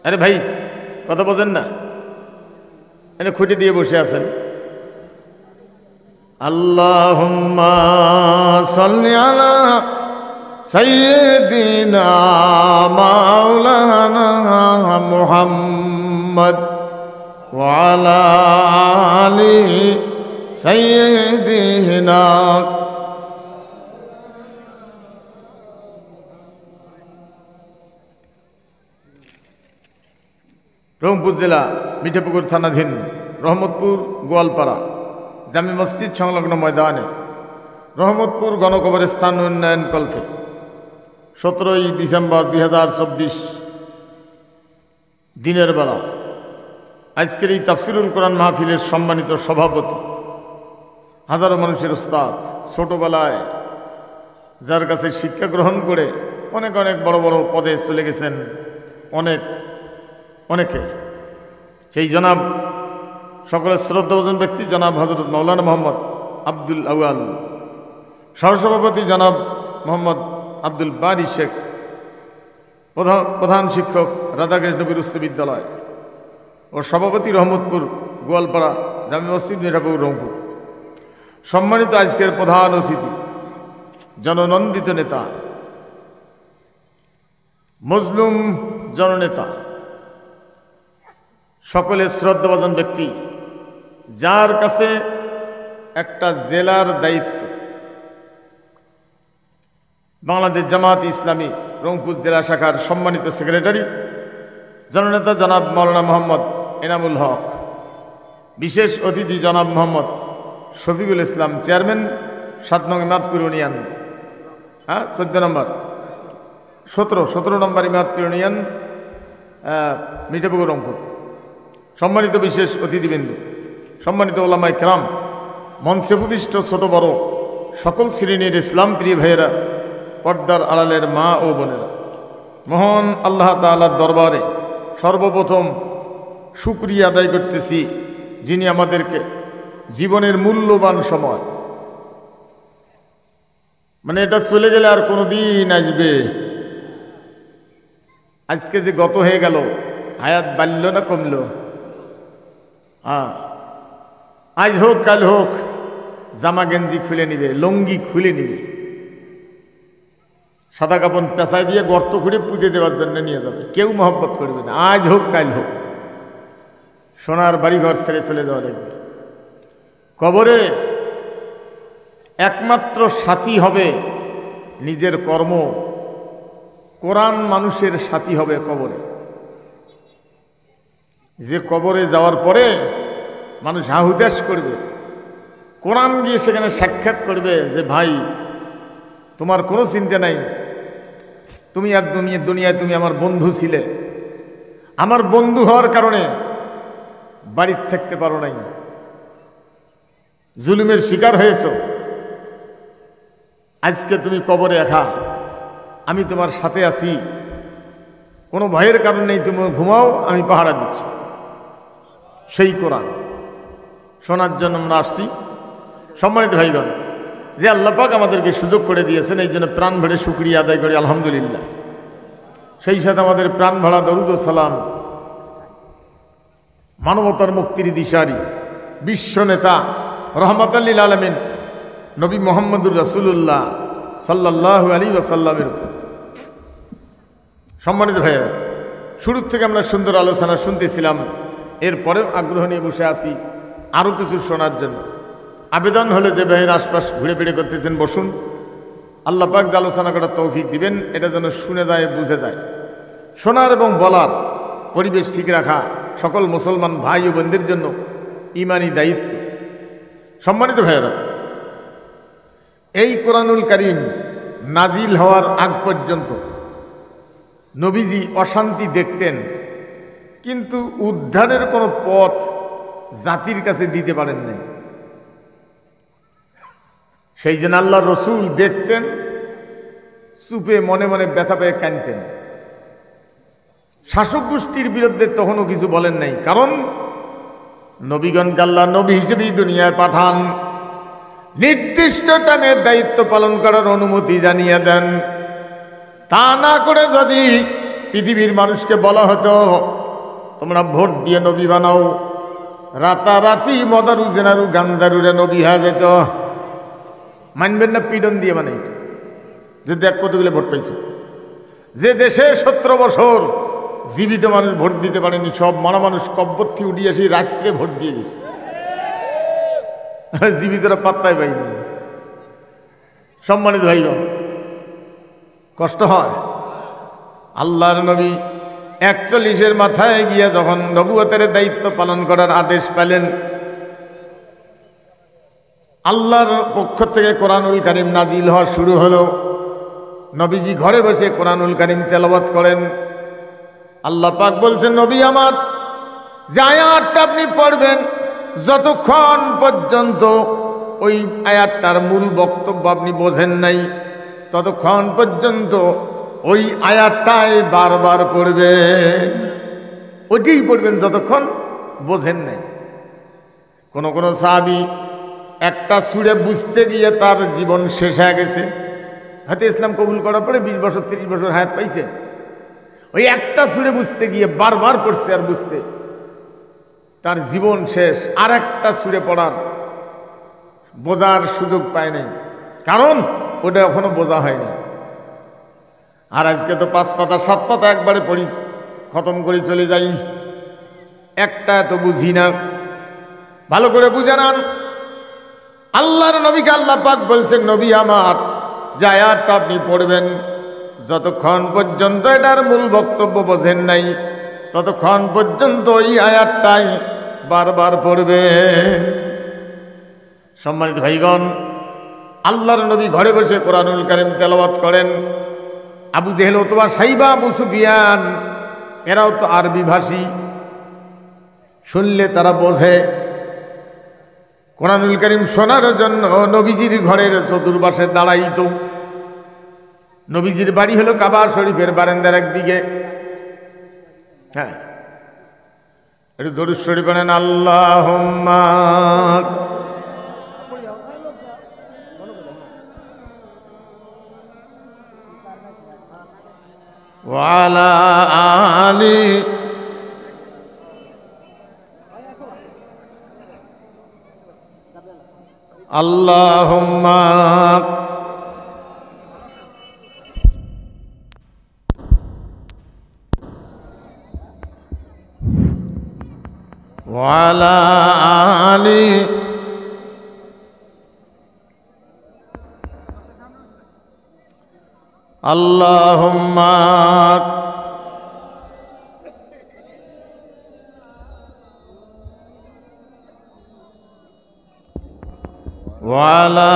আরে ভাই কথা বোঝেন না, এনে খুঁটি দিয়ে বসে আছেন। আল্লাহুম্মা সাল্লি আলা সাইয়্যিদিনা মাওলানা মুহাম্মদ ওয়া আলা আলি সাইয়্যিদিনা। রংপুর জেলা মিঠাপুকুর থানাধীন রহমতপুর গোয়ালপাড়া জামি মসজিদ সংলগ্ন ময়দানে রহমতপুর গণকবরস্থান উন্নয়ন কল্পে 17ই ডিসেম্বর 2024 দিনের বেলা আজকের এই তাফসিরুল কোরআন মাহফিলের সম্মানিত সভাপতি, হাজারো মানুষের উস্তাদ, ছোটবেলায় যার কাছে শিক্ষা গ্রহণ করে অনেক অনেক বড় বড় পদে চলে গেছেন অনেকে, সেই জনাব সকলের শ্রদ্ধাভাজন ব্যক্তি জনাব হযরত মাওলানা মোহাম্মদ আব্দুল আউয়াল, সহসভাপতি জনাব মোহাম্মদ আব্দুল বারী শেখ, প্রধান শিক্ষক রাধাকৃষ্ণ বীর উচ্চ বিদ্যালয় ও সভাপতি রহমতপুর গোয়ালপাড়া জামি মসজিদ মিঠাপুকুর রংপুর। সম্মানিত আজকের প্রধান অতিথি, জননন্দিত নেতা, মজলুম জননেতা, সকলের শ্রদ্ধাভাজন ব্যক্তি, যার কাছে একটা জেলার দায়িত্ব, বাংলাদেশ জামাত ইসলামী রংপুর জেলা শাখার সম্মানিত সেক্রেটারি জননেতা জনাব মাওলানা মোহাম্মদ এনামুল হক, বিশেষ অতিথি জনাব মোহাম্মদ শফিকুল ইসলাম, চেয়ারম্যান 7 নং ইমাদপুর ইউনিয়ন, 17 নম্বর ইমাদপুর ইউনিয়ন, মিঠাপুকুর রংপুর। সম্মানিত বিশেষ অতিথিবৃন্দ, সম্মানিত ওলামায়ে কেরাম, মঞ্চে উপবিষ্ট ছোট বড় সকল শ্রেণীর ইসলাম প্রিয় ভাইয়েরা, পর্দার আড়ালের মা ও বোনেরা, মহান আল্লাহ তাআলার দরবারে সর্বপ্রথম শুকরিয়া আদায় করতেছি, যিনি আমাদেরকে জীবনের মূল্যবান সময়, মানে এটা চলে গেলে আর কোনো দিন আসবে, আজকে যে গত হয়ে গেল, হায়াত বাড়ল না কমল? আজ হোক কাল হোক জামা গেঞ্জি খুলে নিবে, লুঙ্গি খুলে নিবে, সাদা কাপড় পেঁচায় দিয়ে গর্ত করে পুঁতে দেওয়ার জন্য নিয়ে যাবে, কেউ মহব্বত করবে না। আজ হোক কাল হোক সোনার বাড়িঘর ছেড়ে চলে যাওয়া লাগবে। কবরে একমাত্র সাথী হবে নিজের কর্ম, কোরআন মানুষের সাথী হবে কবরে। যে কবরে যাওয়ার পরে মানুষ হাহুতাশ করবে, কোরআন গিয়ে সেখানে সাক্ষাৎ করবে যে ভাই তোমার কোনো চিন্তা নাই, তুমি আর দুনিয়ায় তুমি আমার বন্ধু ছিলে, আমার বন্ধু হওয়ার কারণে বাড়ির থাকতে পারো নাই, জুলুমের শিকার হয়েছ, আজকে তুমি কবরে একা, আমি তোমার সাথে আছি, কোনো ভয়ের কারণ নেই, তুমি ঘুমাও, আমি পাহারা দিচ্ছি। সেই কোরআন শোনার জন্য আমরা আসছি। সম্মানিত ভাইগণ, যে আল্লাহ পাক আমাদেরকে সুযোগ করে দিয়েছেন, এই জন্য প্রাণ ভরে শুকরিয়া আদায় করি আলহামদুলিল্লাহ। সেই সাথে আমাদের প্রাণ ভরা দরুদ ও সালাম মানবতার মুক্তির দিশারি, বিশ্ব নেতা, রহমতুল লিল আলামিন নবী মুহাম্মদুর রাসূলুল্লাহ সাল্লাল্লাহু আলাইহি ওয়াসাল্লামের উপর। সম্মানিত ভাইয়েরা, শুরুর থেকে আমরা সুন্দর আলোচনা শুনতেছিলাম, এরপরেও আগ্রহ নিয়ে বসে আছি আরও কিছু শোনার জন্য। আবেদন হলে যে ভাইয়ের আশপাশ ঘুরে ফিরে করতেছেন বসুন, আল্লাহ পাক যে আলোচনা করার তৌফিক দিবেন, এটা যেন শুনে যায়, বুঝে যায়। শোনার এবং বলার পরিবেশ ঠিক রাখা সকল মুসলমান ভাই ও বোনদের জন্য ইমানি দায়িত্ব। সম্মানিত ভাইয়েরা, এই কোরআনুল কারীম নাজিল হওয়ার আগ পর্যন্ত নবীজি অশান্তি দেখতেন, কিন্তু উদ্ধারের কোনো পথ জাতির কাছে দিতে পারেন নাই। সেই জন্য আল্লাহ রসুল দেখতেন, চুপে মনে মনে ব্যথা পেয়ে কাঁদতেন। শাসক গোষ্ঠীর বিরুদ্ধে তখনও কিছু বলেন নাই, কারণ নবীগণকে আল্লাহ নবী হিসেবেই দুনিয়ায় পাঠান, নির্দিষ্ট টাইমের দায়িত্ব পালন করার অনুমতি জানিয়ে দেন। তা না করে যদি পৃথিবীর মানুষকে বলা হতো তোমরা ভোট দিয়ে নবী বানাও, রাতারাতি মদারু জেনারু গাঞ্জারুরে নবী হয়ে যেত। মানবেন না? পিডন দিয়ে বানাইত। যে দেখ কতগুলো ভোট পাইছে। যে দেশে 17 বছর জীবিত মানুষ ভোট দিতে পারেনি, সব মারা মানুষ কব্বর থেকে উঠিয়ে এসে রাত্রে ভোট দিয়ে গেছে। জীবিতরা পাত্তাই পাইনি। সম্মানিত ভাইগণ, কষ্ট হয়। আল্লাহর নবী 41-এর মাথায় গিয়ে যখন নবুয়তের দায়িত্ব পালন করার আদেশ পেলেন, আল্লাহর পক্ষ থেকে কোরআনুল কারীম নাজিল হওয়া শুরু হলো। নবীজি ঘরে বসে কোরআনুল কারীম তেলাওয়াত করেন। আল্লাহ পাক বলছেন, নবী আমার, যে আয়াতটা আপনি পড়বেন যতক্ষণ পর্যন্ত ওই আয়াতটার মূল বক্তব্য আপনি বোঝেন নাই, ততক্ষণ পর্যন্ত ওই আয়াতটাই বারবার পড়বেন। ওইটাই পড়বেন যতক্ষণ বোঝেন নাই। কোন কোন সাহাবী একটা সুরে বুঝতে গিয়ে তার জীবন শেষ হয়ে গেছে। হয়তো ইসলাম কবুল করার পরে 20 বছর 30 বছর হায়াত পাইছে। ওই একটা সুরে বুঝতে গিয়ে বারবার পড়ছে আর বুঝছে, তার জীবন শেষ। আর একটা সুরে পড়ার বোঝার সুযোগ পায় নাই, কারণ ওটা এখনো বোঝা হয়নি। আর আজকে তো 5 পাতা 7 পাতা একবারে পড়ি, খতম করে চলে যাই, একটা তো বুঝি না। ভালো করে বুঝে নেন। আল্লাহর নবীকে আল্লাহ পাক বলছেন, নবী আমার, যে আয়াতটা আপনি পড়বেন যতক্ষণ পর্যন্ত এটার মূল বক্তব্য বোঝেন নাই, ততক্ষণ পর্যন্ত এই আয়াতটাই বারবার পড়বেন। সম্মানিত ভাইগণ, আল্লাহর নবী ঘরে বসে কোরআনুল কারীম তেলাওয়াত করেন। আবু জেহেল, উতবা, সাইবা, আবু সুফিয়ান এরাও তো আরবি ভাষী, শুনলে তারা বোঝে। কোরআনুল কারীম শোনার জন্য নবীজির ঘরের চতুর্পাশে দাঁড়াইত। নবীজির বাড়ি হলো কাবা শরীফের বারান্দার একদিকে। হ্যাঁ, একটু দরুদ শরীফ পড়েন, আল্লাহুম্মা ওয়া আলা আলি আল্লাহুম্মা ওয়া আলা আলি আল্লাহুম্মা ওয়া আলা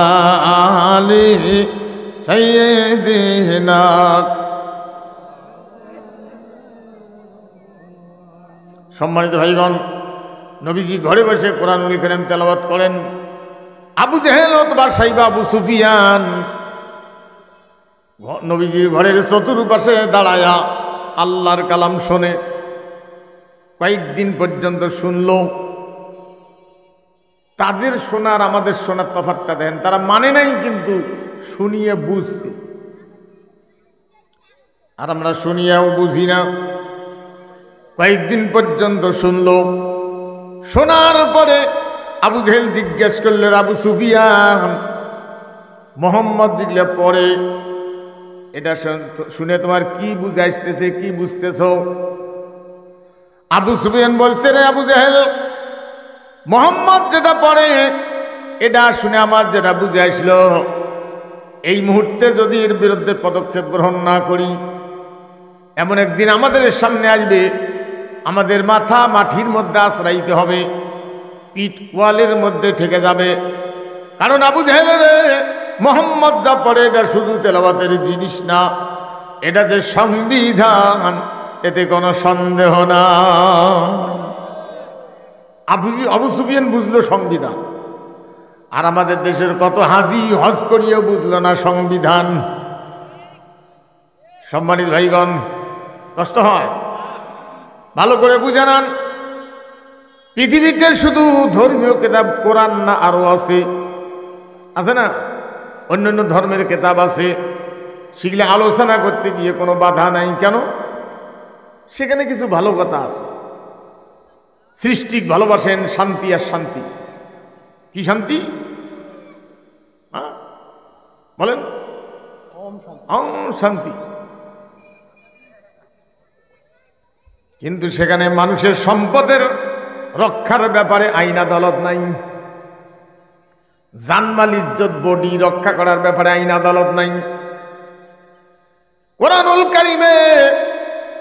আলি সাইয়্যিদিনা। সম্মানিত ভাইগণ, নবীজি ঘরে বসে কোরআনুল কারীম তেলাওয়াত করেন। আবু জেহেল, উতবা, সাইবা, আবু সুফিয়ান নবীজির ঘরের চতুর্পাশে দাঁড়ায়া আল্লাহর কালাম শোনে। কয়েকদিন পর্যন্ত শুনল। তাদের শোনার আমাদের শোনার তফাৎটা দেন। তারা মানে নাই, কিন্তু শুনিয়ে বুঝছে। আর আমরা শুনিয়াও বুঝি না। কয়েকদিন পর্যন্ত শুনল। শোনার পরে আবু জেহেল জিজ্ঞেস করলেন, আবু সুফিয়ান, মোহাম্মদ যেগুলো পড়ে এটা শুনে তোমার কি বুঝে আসতেছে, কি বুঝতেছ? আবু সুফিয়ান বলছে, রে আবু জেহেল, মোহাম্মদ যেটা পড়ে এটা শুনে আমার যেটা বুঝে আসলো, এই মুহূর্তে যদি এর বিরুদ্ধে পদক্ষেপ গ্রহণ না করি, এমন একদিন আমাদের সামনে আসবে, আমাদের মাথা মাটির মধ্যে আশ্রাইতে হবে, পিঠ ওয়ালের মধ্যে ঠেকে যাবে। কারণ আবু জেহেলের মোহাম্মদ যা পড়ে এটা শুধু তেলাওয়াতের জিনিস না, এটা যে সংবিধান, এতে কোনো সন্দেহ না। আবু সুফিয়ান বুঝলো সংবিধান, আর আমাদের দেশের কত হাজি হজ করিয়েও বুঝলো না সংবিধান। সম্মানিত ভাইগণ, কষ্ট হয়। ভালো করে বুঝে নেন, পৃথিবীতে শুধু ধর্মীয় কিতাব কোরআন না, আরো আছে না, অন্যান্য ধর্মের কিতাব আছে। সেগুলো আলোচনা করতে গিয়ে কোনো বাধা নাই। কেন? সেখানে কিছু ভালো কথা আছে। সৃষ্টিক ভালোবাসেন শান্তি আর শান্তি। কি শান্তি? বলেন, শান্তি। কিন্তু সেখানে মানুষের সম্পদের রক্ষার ব্যাপারে আইন আদালত নাই। জানমাল ইজ্জত বডি রক্ষা করার ব্যাপারে আইন আদালত নাই। কোরআনুল কারীমে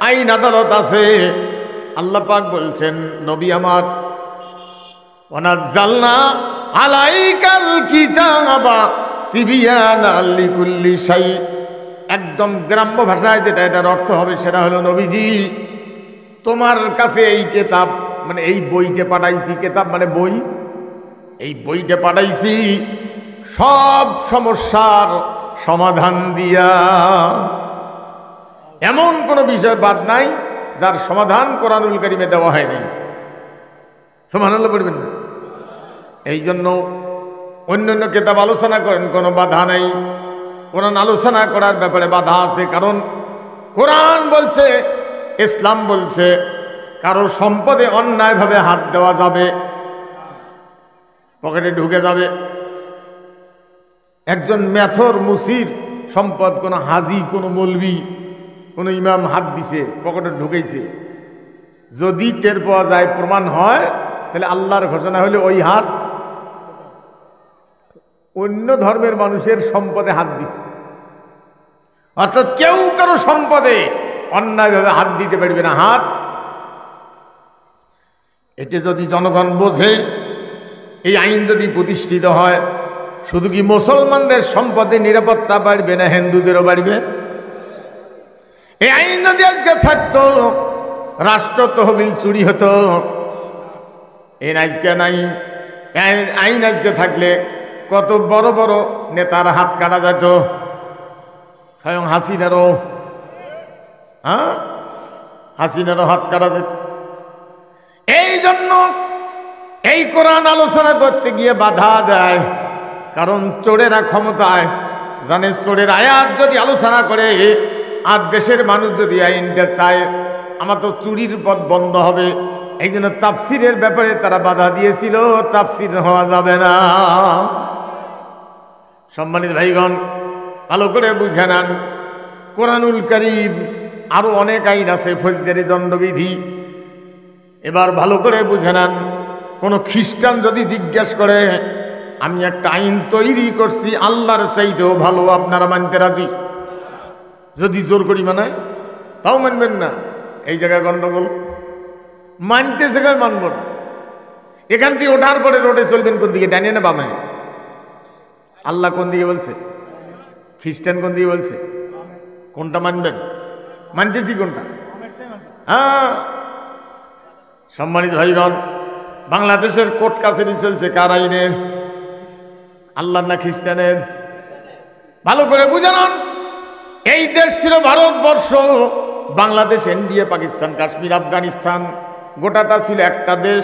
আইন আদালত আছে। আল্লাহ পাক বলছেন, নবী আমার, ওয়ানাজ্জালনা আলাইকাল কিতাবা তিবিয়ানাল লিকুল্লি শাই। একদম গ্রাম্য ভাষায় যেটা এটার অর্থ হবে সেটা হলো, নবীজি তোমার কাছে এই কিতাব মানে এই বইটা পাঠাইছি। কিতাব মানে বই। এই বইটা পাঠাইছি সব সমস্যার সমাধান দিয়া। এমন কোন বিষয় বাদ নাই যার সমাধান কোরআনুল কারীমে দেওয়া হয়নি। সুবহানাল্লাহ বলবেন না? এই জন্য অন্যান্য কিতাব আলোচনা করেন, কোনো বাধা নেই। কোরআন আলোচনা করার ব্যাপারে বাধা আছে, কারণ কোরআন বলছে, ইসলাম বলছে, কারো সম্পদে অন্যায়ভাবে হাত দেওয়া যাবে, পকেটে ঢুকে যাবে। একজন মেথর মুসির সম্পদ কোনো হাজি, কোনো মৌলবি, কোনো ইমাম হাত দিছে, পকেটে ঢুকেছে, যদি টের পাওয়া যায়, প্রমাণ হয়, তাহলে আল্লাহর ঘোষণা হলে ওই হাত অন্য ধর্মের মানুষের সম্পদে হাত দিছে। অর্থাৎ কেউ কারো সম্পদে অন্যায়ভাবে হাত দিতে পারবে না। হাত এটা যদি জনগণ বোঝে, এই আইন যদি প্রতিষ্ঠিত হয়, শুধু কি মুসলমানদের সম্পদে নিরাপত্তা বাড়বে না হিন্দুদেরও বাড়বে? এই আইন যদি আজকে থাকতো, রাষ্ট্র তহবিল চুরি হতো। এই আজকে নাই। আইন আজকে থাকলে কত বড় বড় নেতার হাত কাটা যেত, স্বয়ং হাসিনারও। হাসিনারও হাত কাটা যেত। এই জন্য এই কোরআন আলোচনা করতে গিয়ে বাধা দেয়, কারণ চোরেরা ক্ষমতায় জানে, চোরের আয়াত যদি আলোচনা করে আর দেশের মানুষ যদি আইনটা চায়, আমার তো চুরির পথ বন্ধ হবে। এই জন্য তাফসিরের ব্যাপারে তারা বাধা দিয়েছিল, তাফসির হওয়া যাবে না। সম্মানিত ভাইগণ, ভালো করে বুঝে নেন, কোরআনুল কারীম আরো অনেক আইন আছে, ফৌজদারি দণ্ডবিধি। এবার ভালো করে বুঝে নেন, কোন খ্রিস্টান যদি জিজ্ঞাসা করে, আমি একটা আইন তৈরি করছি আল্লাহর চাইতেও ভালো, আপনারা মানতে রাজি? যদি জোর করি মানায়, তাও মানবেন না। এই জায়গায় গন্ডগোল। মানতে জায়গায় মানব না। এখান থেকে ওঠার পরে রোডে চলবেন কোন দিকে, ডানে না বামে? আল্লাহ কোন দিকে বলছে? খ্রিস্টান কোন দিকে বলছে? কোনটা মানবেন? মানতেছি কোনটা? হ্যাঁ। সম্মানিত ভাইগণ, বাংলাদেশের কোর্ট কাছারি চলছে কার আইনে? আল্লাহ না খ্রিস্টানের? ভালো করে বুঝে নেন, এই দেশ ছিল ভারতবর্ষ, বাংলাদেশ, ইন্ডিয়া, পাকিস্তান, কাশ্মীর, আফগানিস্তান, গোটাটা ছিল একটা দেশ।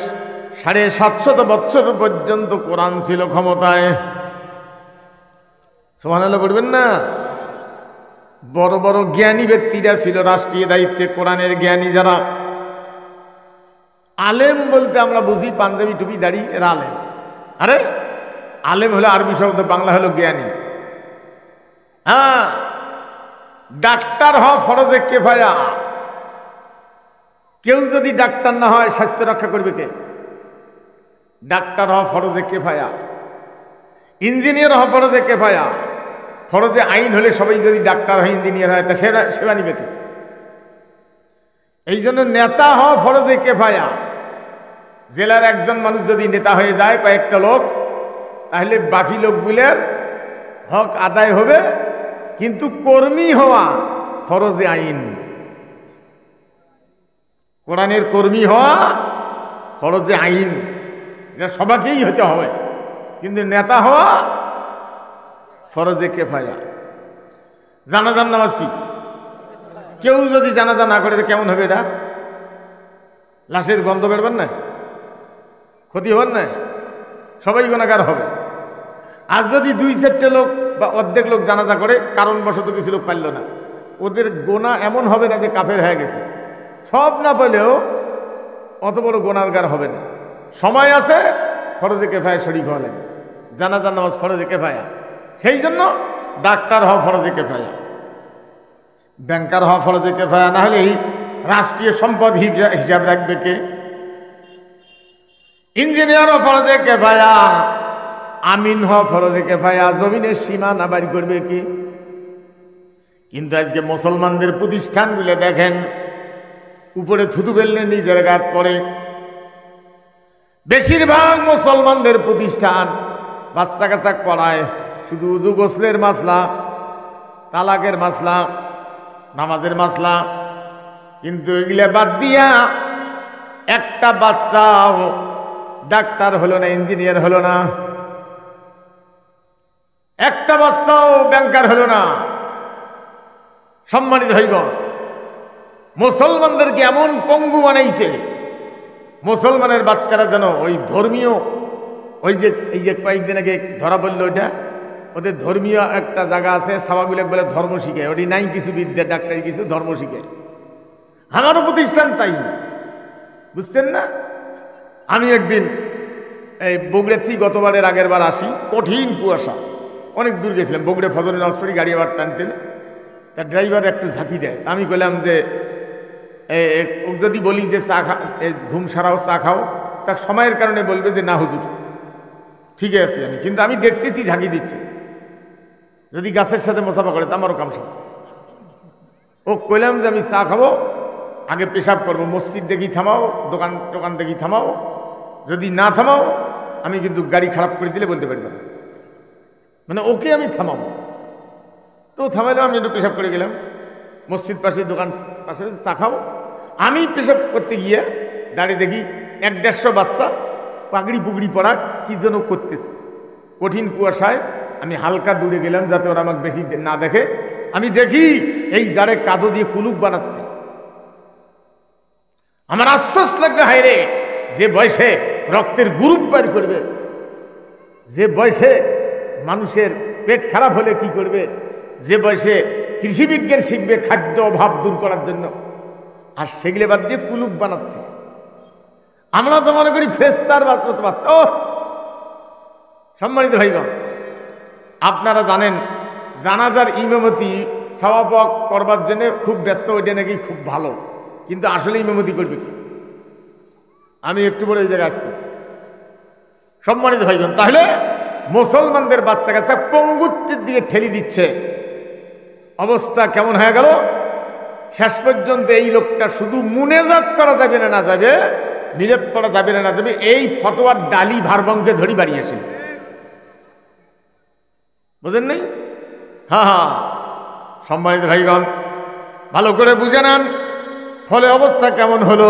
750 বছর পর্যন্ত কোরআন ছিল ক্ষমতায়। সুবহানাল্লাহ বলবেন না? বড় বড় জ্ঞানী ব্যক্তিরা ছিল রাষ্ট্রীয় দায়িত্বে, কোরআনের জ্ঞানী যারা। আলেম বলতে আমরা বুঝি পাঞ্জাবি টুপি দাড়ি, এরা আলেম। আরে আলেম হলো আরবি শব্দ, বাংলা হলো জ্ঞানী। হ্যাঁ, ডাক্তার হওয়া ফরজে কিফায়া। কেউ যদি ডাক্তার না হয়, স্বাস্থ্য রক্ষা করবে কে? ডাক্তার হওয়া ফরজে কিফায়া। ইঞ্জিনিয়ার হওয়া ফরজে কিফায়া। ফরজে আইন হলে সবাই যদি ডাক্তার হয়, ইঞ্জিনিয়ার হয়, তা সেবা নিবে কে? এই জন্য নেতা হওয়া ফরজে কিফায়া। জেলার একজন মানুষ যদি নেতা হয়ে যায়, কয়েকটা লোক, তাহলে বাকি লোকগুলোর হক আদায় হবে। কিন্তু কর্মী হওয়া ফরজে আইন। কোরআনের কর্মী হওয়া ফরজে আইন, এটা সবাইকেই হতে হবে। কিন্তু নেতা হওয়া ফরজে কিফায়া। জানাজার নামাজ কি? কেউ যদি জানাজা না করে কেমন হবে? এটা লাশের গন্ধ বেরবেন না? ক্ষতি হবেন না? সবাই গুনাহগার হবে। আর যদি 2-4টে লোক বা অর্ধেক লোক জানাজা করে, কারণবশত কিছু লোক পারল না, ওদের গোনা এমন হবে না যে কাফের হয়ে গেছে, সব না পেলেও অত বড় গুনাহগার হবে না। সময় আছে, ফরজে কিফায়া শরীক হওয়া লাগে। জানাজার নামাজ ফরজে কিফায়া, সেই জন্য ডাক্তার হওয়া ফরজে কিফায়া, ব্যাংকার হওয়া ফরজে কিফায়া। না হলে এই রাষ্ট্রীয় সম্পদ হিসাব রাখবে কে? ইঞ্জিনিয়ার হওয়া ফরজে কিফায়া, আমিন হওয়া ফরজে কিফায়া, জমিনের সীমানা বাড়ি করবে কি? কিন্তু আজকে মুসলমানদের প্রতিষ্ঠানগুলো দেখেন, উপরে থুতু ফেললে নিজের গাত পড়ে। বেশিরভাগ মুসলমানদের প্রতিষ্ঠান বাচ্চা কাচ্চা পড়ায় শুধু উযু গোসলের মাসলা, তালাকের মাসলা, নামাজের মাসলা, কিন্তু এগুলা বাদ দিয়া একটা বাচ্চাও ডাক্তার হলো না, ইঞ্জিনিয়ার হলো না, একটা বাচ্চাও ব্যাংকার হলো না। সম্মানিত ভাইগণ, মুসলমানদেরকে এমন পঙ্গু বানাইছে, মুসলমানের বাচ্চারা যেন ওই ধর্মীয়, ওই যে এই যে কয়েকদিন আগে ধরা পড়লো, ওইটা ওদের ধর্মীয় একটা জায়গা আছে, সাবাগুলো বলে ধর্ম শিখে, ওটি নাই কিছু বিদ্যা, ডাক্তারি কিছু, ধর্ম শিখে। আমারও প্রতিষ্ঠান তাই, বুঝছেন না? আমি একদিন এই বগুড়া থেকে গতবারের আগের বার আসি, কঠিন কুয়াশা, অনেক দূর গেছিলাম, বগুড়া ফজর নামাজ পড়ি, গাড়ি আবার টানতেন, তার ড্রাইভার একটু ঝাঁকি দেয়। আমি বললাম যে যদি বলি যে চা খা, ঘুম সারাও, চা খাও, তার সময়ের কারণে বলবে যে না হুজুর ঠিক আছে, আমি কিন্তু আমি দেখতেছি ঝাঁকি দিচ্ছি, যদি গাছের সাথে মোসাফা করে তো আমারও কাম সাথে। ও কইলাম যে আমি চা খাবো, আগে পেশাব করবো, মসজিদ দেখি থামাও, দোকান টোকান দেখি থামাও, যদি না থামাও আমি কিন্তু গাড়ি খারাপ করে দিলে বলতে পারি না, মানে ওকে আমি থামাবো। তো থামাইলাম, আমি একটু পেশাব করে গেলাম, মসজিদ পাশে, দোকান পাশে, চা খাও। আমি পেশাব করতে গিয়ে দাঁড়িয়ে দেখি 1-150 বাচ্চা পাগড়ি পুগড়ি পরা কি যেন করতেছে। কঠিন কুয়াশায় আমি হালকা দূরে গেলাম যাতে ওরা আমাকে বেশি না দেখে। আমি দেখি এই জারে কাদো দিয়ে কুলুপ বানাচ্ছে। আমার আশ্বাস লাগবে, হায় রে, যে বয়সে রক্তের গ্রুপ বের করবে, যে বয়সে মানুষের পেট খারাপ হলে কি করবে, যে বয়সে কৃষি বিজ্ঞান শিখবে খাদ্য অভাব দূর করার জন্য, আর সেগুলো বাদ দিয়ে কুলুপ বানাচ্ছে। আমরা তো মনে করি ফেরেশতার বাচ্চা। ও সম্মানিত ভাইগণ, আপনারা জানেন জানাজার ইমামতি সওয়াব করবার জন্য খুব ব্যস্ত, ওইটা নাকি খুব ভালো, কিন্তু আসলে ইমামতি করবে কি? আমি একটু পরে ওই জায়গায় আসতেছি। সম্মানিত ভাইগণ, তাহলে মুসলমানদের বাচ্চা কাচ্চা পঙ্গুত্বের দিকে ঠেলি দিচ্ছে। অবস্থা কেমন হয়ে গেল? শেষ পর্যন্ত এই লোকটা শুধু মুনাজাত করা যাবে না, না যাবে, মিলাদ পড়া যাবে না, না যাবে, এই ফতোয়ার ডালি ভারবংকে ধরি বাড়িয়েছিল। বুঝেন নাই? হ্যাঁ হ্যাঁ, সম্মানিত ভাইগণ ভালো করে বুঝে নেন। ফলে অবস্থা কেমন হলো?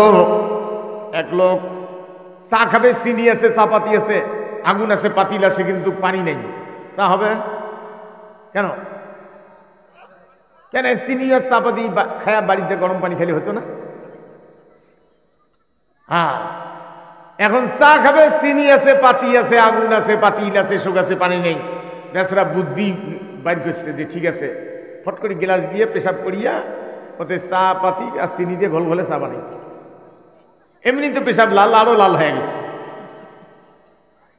এক লোক চা খাবে, চিনি আছে, চাপাতি আছে, আগুন আছে, পাতিল আছে, কিন্তু পানি নেই, চা হবে কেন? কেন চিনি আর চাপাতি খায়া বাড়িতে গরম পানি খেলে হতো না? হ্যাঁ, এখন চা খাবে, চিনি আছে, পাতি আছে, আগুন আছে, পাতিল আছে, শোক আছে, পানি নেই। বেচারা বুদ্ধি বাইর করছে যে ঠিক আছে, ফট করে গ্লাস দিয়ে পেশাব করিয়া ওতে চা পাতি আর চিনি দিয়ে ঘোল ঘোলে চা বানাইছে। এমনি তো পেশাব লাল, আরো লাল হয়ে গেছে,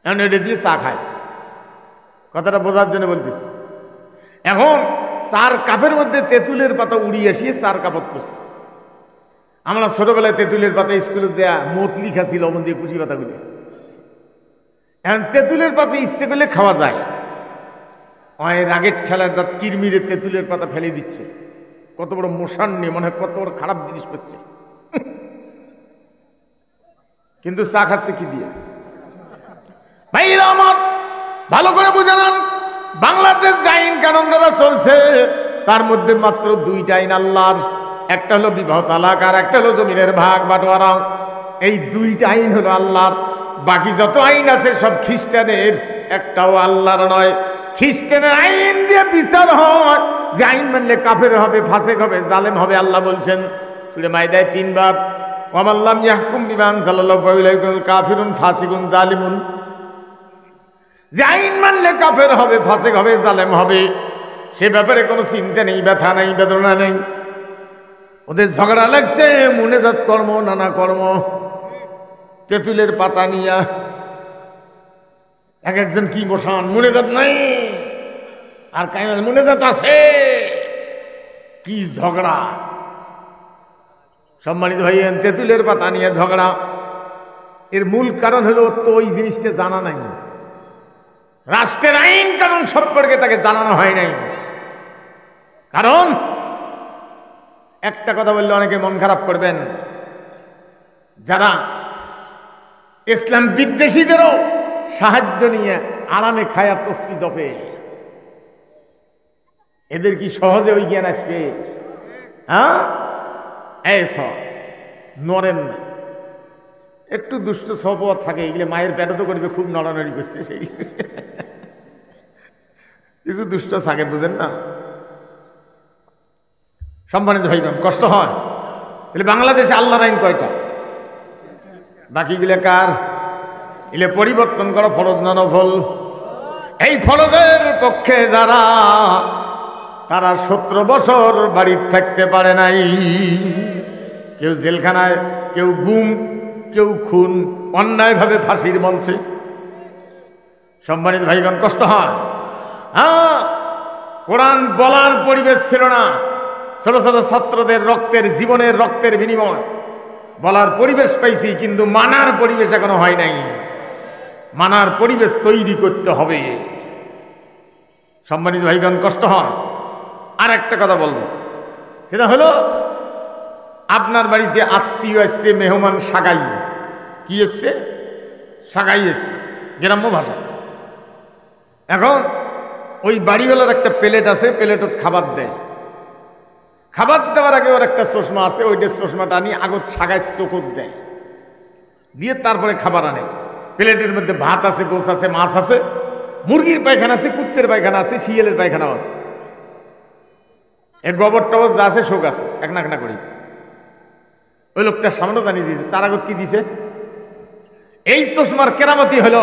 এখন এটা দিয়ে চা খায়। কথাটা বোঝার জন্য বলতেছি। এখন চার কাপের মধ্যে তেঁতুলের পাতা উড়িয়ে আসিয়ে চার কাপত করছে। আমরা ছোটবেলায় তেঁতুলের পাতা স্কুলে দেয়া মতলি খাচ্ছি লবণ দিয়ে কুচি পাতাগুলি। এখন তেঁতুলের পাতা ইচ্ছে করলে খাওয়া যায়, রাগের ঠেলায় দাঁত কিরমিরে তেঁতুলের পাতা ফেলে দিচ্ছে। কত বড় মশান নিয়ে মনে হয় কত বড় খারাপ জিনিস করছে, কিন্তু চা খাচ্ছে কি দিয়ে? ভাইরা আমার ভালো করে বুঝে নেন, বাংলাদেশ যে আইন কানুন দ্বারা চলছে তার মধ্যে মাত্র দুইটা আইন আল্লাহর, একটা হলো বিবাহ তালাক আর একটা হলো জমিনের ভাগ বাটোয়ারা। এই দুইটা আইন হলো আল্লাহর, বাকি যত আইন আছে সব খ্রিস্টানের, একটাও আল্লাহর নয়। খ্রিস্টানের আইন দিয়ে বিচার হয়, যে আইন মানলে কাফের হবে, ফাসেক হবে, জালেম হবে। আল্লাহ বলছেন সূরা মাইদায় 3 বার, ওয়ামান লাম ইয়াহকুম বিমা আনজালাল্লাহু ফাউলাইকা কাফিরুন ফাসিকুন জালিমুন। যে আইন মানলে কাফের হবে, ফাসেক হবে, জালেম হবে, সে ব্যাপারে কোনো চিন্তা নেই, ব্যথা নেই, বেদনা নেই। ওদের ঝগড়া লাগছে মুনেজাত কর্ম নানা কর্ম, তেঁতুলের পাতা নিয়া এক একজন কি বসান, মুনেজাত নাই আর কাইনাল মুনেজাত আছে, কি ঝগড়া। সম্মানিত ভাই, তেঁতুলের পাতা নিয়ে ঝগড়া, এর মূল কারণ হলো তো ওই জিনিসটা জানা নাই, রাষ্ট্রের আইন কানুন সম্পর্কে তাকে জানানো হয় নাই। কারণ একটা কথা বললে অনেকে মন খারাপ করবেন, যারা ইসলাম বিদ্বেষীদেরও সাহায্য নিয়ে আরামে খায়া তসবি জপে, এদের কি সহজে ওই জ্ঞান আসবে? হ্যাঁ, নড়েন না, একটু দুষ্ট স্বভাব থাকে, এগুলো মায়ের পেটে তো করবে, খুব নড়ানড়ি করছে, সেই কিছু দুষ্ট থাকে, বুঝেন না। সম্মানিত ভাইগণ, কষ্ট হয়। তাহলে বাংলাদেশে আল্লাহর আইন কয়টা? বাকিগুলো কার? এলে পরিবর্তন করা ফরজ না নফল? এই ফরজের পক্ষে যারা, তারা 17 বছর বাড়িতে থাকতে পারে নাই, কেউ জেলখানায়, কেউ গুম, কেউ খুন, অন্যায়ভাবে ফাঁসির মঞ্চে। সম্মানিত ভাইগণ, কষ্ট হয়। হ্যাঁ, কোরআন বলার পরিবেশ ছিল না, ছোট ছোট ছাত্রদের রক্তের, জীবনের রক্তের বিনিময় বলার পরিবেশ পাইছি, কিন্তু মানার পরিবেশ এখনো হয় নাই। মানার পরিবেশ তৈরি করতে হবে। সম্মানিত ভাইগণ, কষ্ট হয়। আর একটা কথা বলবো, সেটা হলো আপনার বাড়িতে আত্মীয় এসছে, মেহমান সাগাই, কি এসছে? সাগাই এসছে, গ্রাম্য ভাষা। এখন ওই বাড়িওয়ালার একটা প্লেট আছে, প্লেটত খাবার দেয়। খাবার দেওয়ার আগে ওর একটা চশমা আছে, ওইটার চশমাটা আনি আগত সাগাই চোখত দেয়, দিয়ে তারপরে খাবার আনে। প্লেটের মধ্যে ভাত আছে, গোছ আছে, মাছ আছে, মুরগির পায়খানা আছে, কুত্তের পায়খানা আছে, শিয়ালের পায়খানাও আছে, এই গোবর টবর যা আছে শোক আছে, এক না করি। ওই লোকটা সামনে জানিয়ে দিয়েছে, তার আগত কি দিছে? এই চশমার কেরামতি হলো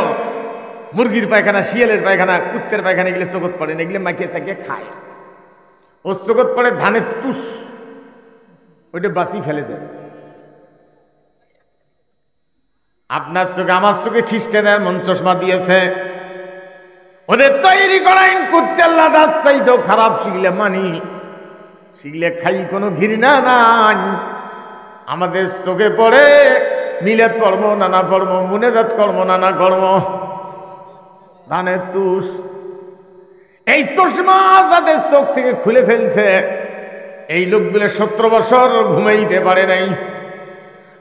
মুরগির পায়খানা, শিয়ালের পায়খানা, কুত্তের পায়খানা, এগুলো চোখত পড়ে না, এগুলো মাখিয়ে চাকিয়ে খায়। ও চোখত পড়ে ধানের তুষ, ওইটা বাসি ফেলে দেয়। আপনার চোখে, আমার চোখে খ্রিস্টানের মন চশমা দিয়েছে, ওদের তৈরি করাইন কুত্তের লাদাস চাইতেও খারাপ, শিখলে মানি, শিখলে খাই, কোনো ঘৃণা নাই। আমাদের চোখে পড়ে মিলাদ কর্ম নানা কর্ম, মুনেজাত কর্ম নানা কর্ম, ধানের তুষ। এই চশমা যাদের চোখ থেকে খুলে ফেলছে, এই লোকগুলো 17 বছর ঘুমাইতে পারে নাই।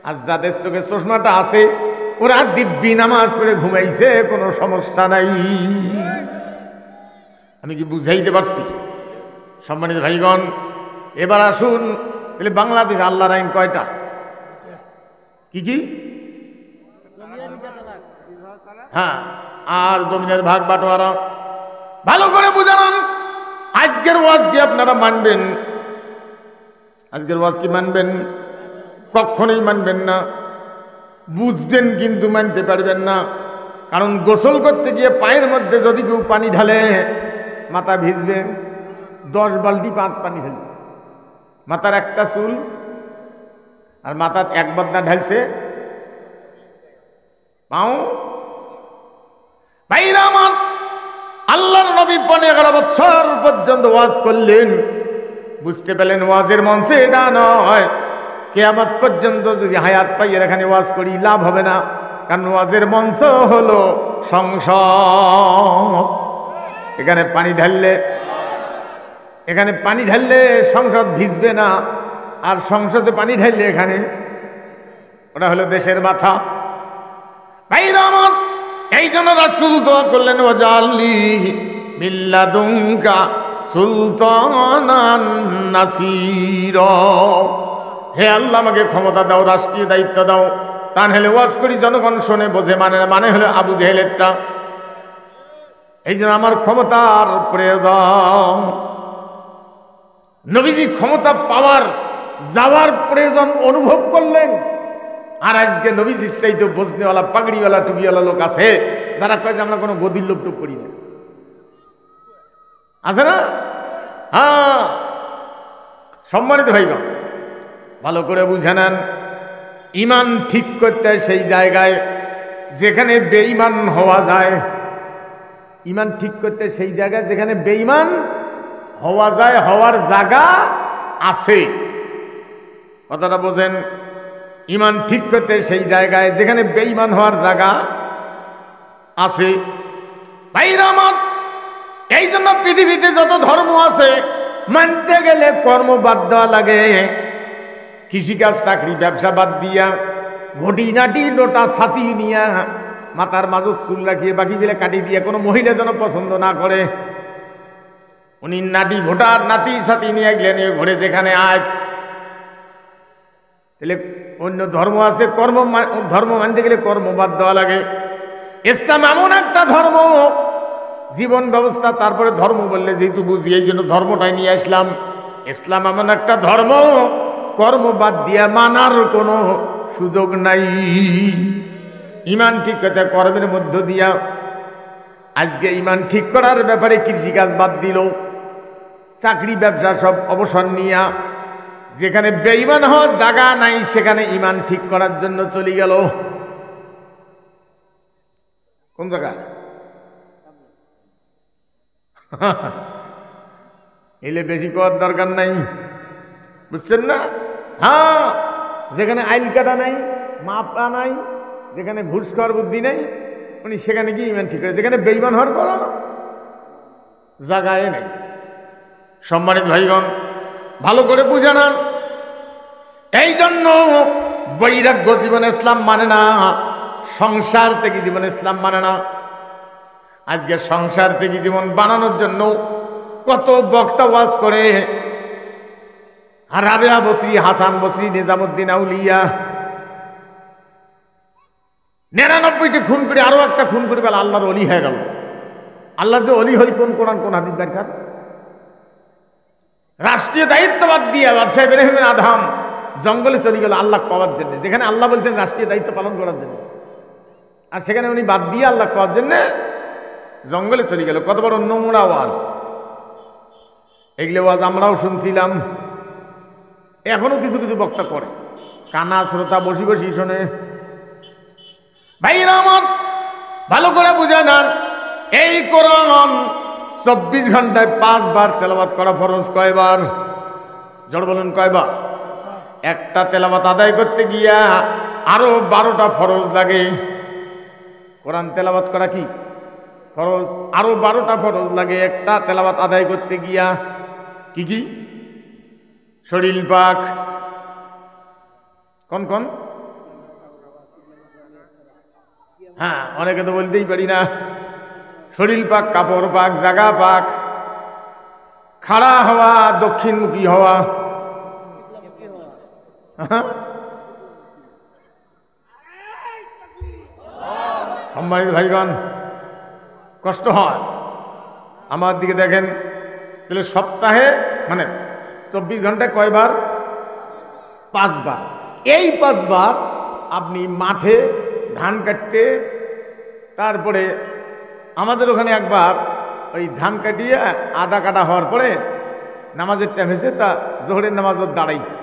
আর যাদের চোখে চশমাটা আছে, ওরা দিব্যি নামাজ পড়ে ঘুমাইছে, কোনো সমস্যা নাই। আমি কি বুঝাইতে পারছি? সম্মানিত ভাইগণ, এবার আসুন, তাহলে বাংলাদেশ আল্লাহর আইন কয়টা? কি কি? হ্যাঁ, আর জমিনের ভাগ বাটোয়ারা ভালো করে বুঝান। আজকের ওয়াজ কি আপনারা মানবেন? আজকের ওয়াজ কি মানবেন? কখনোই মানবেন না। বুঝবেন কিন্তু মানতে পারবেন না। কারণ গোসল করতে গিয়ে পায়ের মধ্যে যদি কেউ পানি ঢালে, মাথা ভিজবে। 10 বালতি পানি ঢালছে, মাথার একটা চুল আর মাথার এক বদনা ঢালছে, পাও। ভাইরা আমার, আল্লাহর নবী 15 বছর পর্যন্ত ওয়াজ করলেন। বুঝতে পেলেন ওয়াজের মঞ্চে এটা নয়। কিয়ামত পর্যন্ত যদি হায়াত পাই এখানে ওয়াজ করি, লাভ হবে না। কারণ ওয়াজের মঞ্চ হলো সংসদ। এখানে পানি ঢাললে সংসদ ভিজবে না, আর সংসদে পানি ঢাললে এখানে, ওটা হলো দেশের মাথা। ভাইরা আমার, এই জন্য রাসূল দোয়া করলেন, ওয়াজআলনি মিন লাদুনকা সুলতানান নাসীরা। হে আল্লাহ, আমাকে ক্ষমতা দাও, রাষ্ট্রীয় দায়িত্ব দাও, তা নাহলে ওয়াজ করি জনগণ শোনে, বোঝে, মানে না। মানে হলো আবু জেহেলেরটা। এই জন্য আমার ক্ষমতার প্রয়োজন। নবীজি ক্ষমতা পাওয়ার, যাওয়ার প্রয়োজন অনুভব করলেন। আর আজকে নবীজির চাইতে বজনেওয়ালা, পাগড়িওয়ালা, টুপিওয়ালা লোক আছে, যারা কয় যে আমরা কোনো গদির লোক টুপ করি না, আছে না? হ্যাঁ, সম্মানিত ভাইগণ, ভালো করে বুঝে নেন, ইমান ঠিক করতে সেই জায়গায় যেখানে বেঈমান হওয়া যায়, ইমান ঠিক করতে সেই জায়গায় যেখানে বেঈমান হওয়া যায়, হওয়ার জায়গা আছে। কথাটা বোঝেন, ইমান ঠিক করতে সেই জায়গায় যেখানে বেঈমান হওয়ার জায়গা আছে। ভাইরা আমার, এই জন্য পৃথিবীতে যত ধর্ম আছে মানতে গেলে কর্ম বাদ দেওয়া লাগে। কৃষিকাজ, চাকরি, ব্যবসা বাদ দিয়া, ঘটি নাটি লোটা ছাতি নিয়া, মাথার মাজত চুল রাখিয়ে বাকি বিলে কাটি দিয়ে কোনো মহিলা যেন পছন্দ না করে, উনি নাটি ঘোটার নাতি ছাতি নিয়ে গেলেন ঘরে যেখানে আজ। তাহলে অন্য ধর্ম আছে, ধর্ম মানতে গেলে কর্ম বাদ দেওয়া লাগে। ইসলাম এমন একটা ধর্ম, জীবন ব্যবস্থা তারপরে ধর্ম বললে যেহেতু বুঝি এই জন্য ধর্মটাই নিয়ে আসলাম। ইসলাম এমন একটা ধর্ম, কর্ম বাদ দিয়ে মানার কোনো সুযোগ নাই। ইমান ঠিক করতে কর্মের মধ্য দিয়া, আজকে ইমান ঠিক করার ব্যাপারে কৃষিকাজ বাদ দিল, চাকরি ব্যবসা সব অবসর নিয়া, যেখানে বেঈমান হওয়ার জায়গা নাই সেখানে ইমান ঠিক করার জন্য চলে গেল। কোন জায়গা? এলে বেশি করার দরকার নাই, বুঝছেন না? হ্যাঁ, যেখানে আইল কাটা নাই, মাপা নাই, যেখানে ঘুষ খাওয়ার বুদ্ধি নাই, উনি সেখানে কি ইমান ঠিক করে, যেখানে বেঈমান হওয়ার কোনো জায়গায় নেই। সম্মানিত ভাইগণ, ভালো করে বুঝে নেন, এই জন্য বৈরাগ্য জীবন ইসলাম মানে না, সংসার থেকে জীবন ইসলাম মানে না। আজকে সংসার থেকে জীবন বানানোর জন্য কত বক্তা ওয়াজ করে, আর রাবেয়া বসরি, হাসান বসরি, নিজামুদ্দিন আউলিয়া 99টি খুন করে আরো একটা খুন করে গেল, আল্লাহর অলি হয়ে গেল। আল্লাহ যে অলি হই কোন কোরআন কোন হাদিস দরকার? রাষ্ট্রীয় দায়িত্ববাদ দিয়ে বাদশাহ ইব্রাহিম আদম জঙ্গলে চলে গেল আল্লাহ পাওয়ার জন্য, যেখানে আল্লাহ বলছেন রাষ্ট্রীয় দায়িত্ব পালন করার জন্য, আর সেখানে উনি বাদ দিয়ে আল্লাহ পাওয়ার জন্য জঙ্গলে চলে গেল। কত বড় নোংরা ওয়াজ! এগুলো ওয়াজ আমরাও শুনছিলাম, এখনো কিছু কিছু বক্তা করে, কানা শ্রোতা বসি বসি শোনে। ভাইরা আমার, ভালো করে বুঝে নেন, এই কোরআন 24 ঘন্টায় 5 বার তেলাওয়াত করা ফরজ। কয়বার? জোর বলেন, কয়বার? একটা তেলাওয়াত আদায় করতে গিয়া আরো 12টা ফরজ লাগে। কোরআন তেলাওয়াত করা কি ফরজ, আরো 12টা ফরজ লাগে একটা তেলাওয়াত আদায় করতে গিয়া। কি কি? শরীর পাক, কোন কোন? হ্যাঁ, অনেকে তো বলতেই পারি না। শরীর পাক, কাপড় পাক, জাগা পাক, খাড়া হওয়া, দক্ষিণমুখী হওয়া। সম্মানিত ভাইগণ, কষ্ট হয়। আমার দিকে দেখেন, তাহলে সপ্তাহে মানে 24 ঘন্টায় কয়বার? 5 বার। এই 5 বার আপনি মাঠে ধান কাটতে, তারপরে আমাদের ওখানে একবার ওই ধান কাটিয়ে আদা কাটা হওয়ার পরে নামাজের টাইম হয়েছে, তা জোহরের নামাজ দাঁড়াইছে,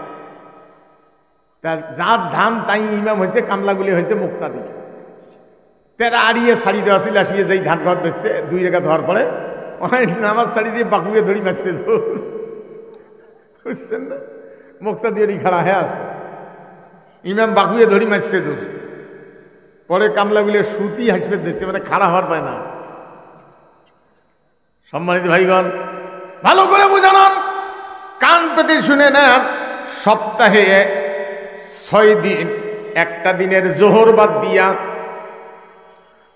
তা যার ধান তাই ইমাম হয়েছে, কামলাগুলি হয়েছে মুক্তাদি। তেরা আড়িয়ে শাড়ি দেওয়া ছিল, আসিয়ে যেই ধান ঘর বেসছে 2 রেখা ধোয়ার পরে অনেক নামাজ শাড়ি দিয়ে বাকুয়ে ধরি মারছে, বুঝছেন না? মুক্তাদি ওরই খাড়া হয়ে আছে, ইমাম বাকুয়ে ধরি মারছে দূর, পরে কামলাগুলি সুতি হাসবে দিচ্ছে, মানে খাড়া হওয়ার পায় না। সম্মানিত ভাইগণ, ভালো করে বুঝানোর, কান পেতে শুনে নেন, সপ্তাহে 6 দিন, একটা দিনের জোহর বাদ দিয়া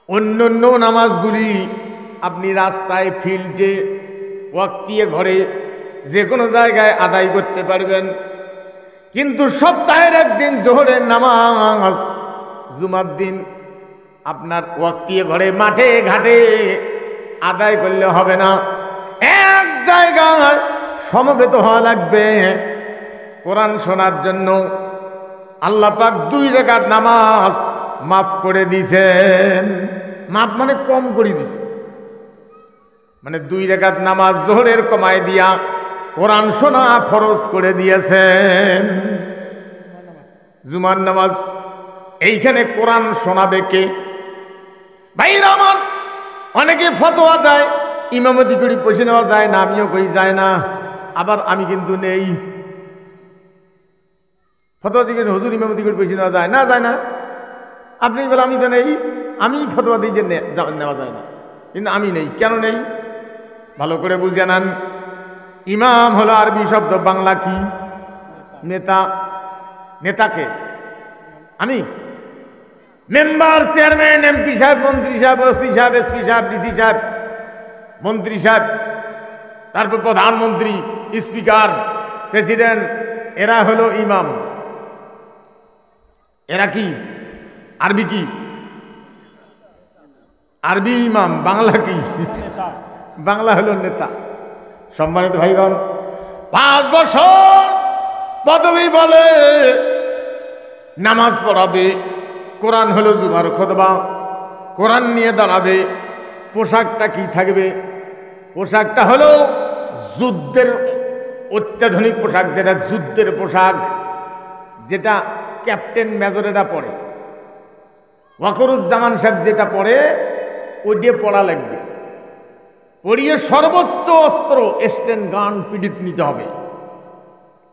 অন্য অন্য নামাজগুলি আপনি রাস্তায়, ফিল্ডে, ওয়াক্তিয়ে, ঘরে, যে কোনো জায়গায় আদায় করতে পারবেন। কিন্তু সপ্তাহের একদিন জোহরের নামাজ, জুমার দিন আপনার ওয়াক্তিয়ে, ঘরে, মাঠে ঘাটে আদায় করলে হবে না। এক জায়গায় সমবেত হওয়া লাগবে কোরআন শোনার জন্য। আল্লাহ পাক 2 রাকাত নামাজ মাফ করে দিয়েছেন। মাফ মানে কম করে দিছে, মানে 2 রাকাত নামাজ জোহরের কমায় দিয়া কোরআন শোনা ফরজ করে দিয়েছেন। জুমার নামাজ, এইখানে কোরআন শোনাবে কে? ভাইরা আমার, অনেকে ফতোয়া দেয় ইমামতি করি পয়সা নেওয়া যায় না, আমিও কই যায় না, আবার আমি কিন্তু নেই। ফতোয়া জিজ্ঞেস, হুজুর ইমামতি করি পয়সা নেওয়া যায় না? যায় না। আপনি বলে আমি তো নেই, আমি ফতোয়া দিই যে নেওয়া যায় না, কিন্তু আমি নেই। কেন নেই? ভালো করে বুঝে নেন। ইমাম হলো আরবি শব্দ, বাংলা কি? নেতা। নেতাকে আমি মেম্বার, চেয়ারম্যান, এমপি সাহেব, মন্ত্রী সাহেব, ওসি সাহেব, এসপি সাহেব, ডিসি সাহেব, মন্ত্রী সাহেব, তারপর প্রধানমন্ত্রী, স্পিকার, প্রেসিডেন্ট, এরা হলো ইমাম। এরা কি? আরবি কি? আরবি ইমাম, বাংলা কি? বাংলা হলো নেতা। সম্মানিত ভাইগণ, 5 বছর পদবী বলে নামাজ পড়াবে, কোরআন হলো জুমার খুতবা, কোরআন নিয়ে দাঁড়াবে। পোশাকটা কি থাকবে? পোশাকটা হলো যুদ্ধের অত্যাধুনিক পোশাক, যেটা যুদ্ধের পোশাক, যেটা ক্যাপ্টেন মেজরেরা পড়ে। ওয়াকরুজ্জামান সাহেব যেটা পড়ে ওই দিয়ে পড়া লাগবে। পড়িয়ে সর্বোচ্চ অস্ত্র স্ট্যান্ড গান পিডিত নিতে হবে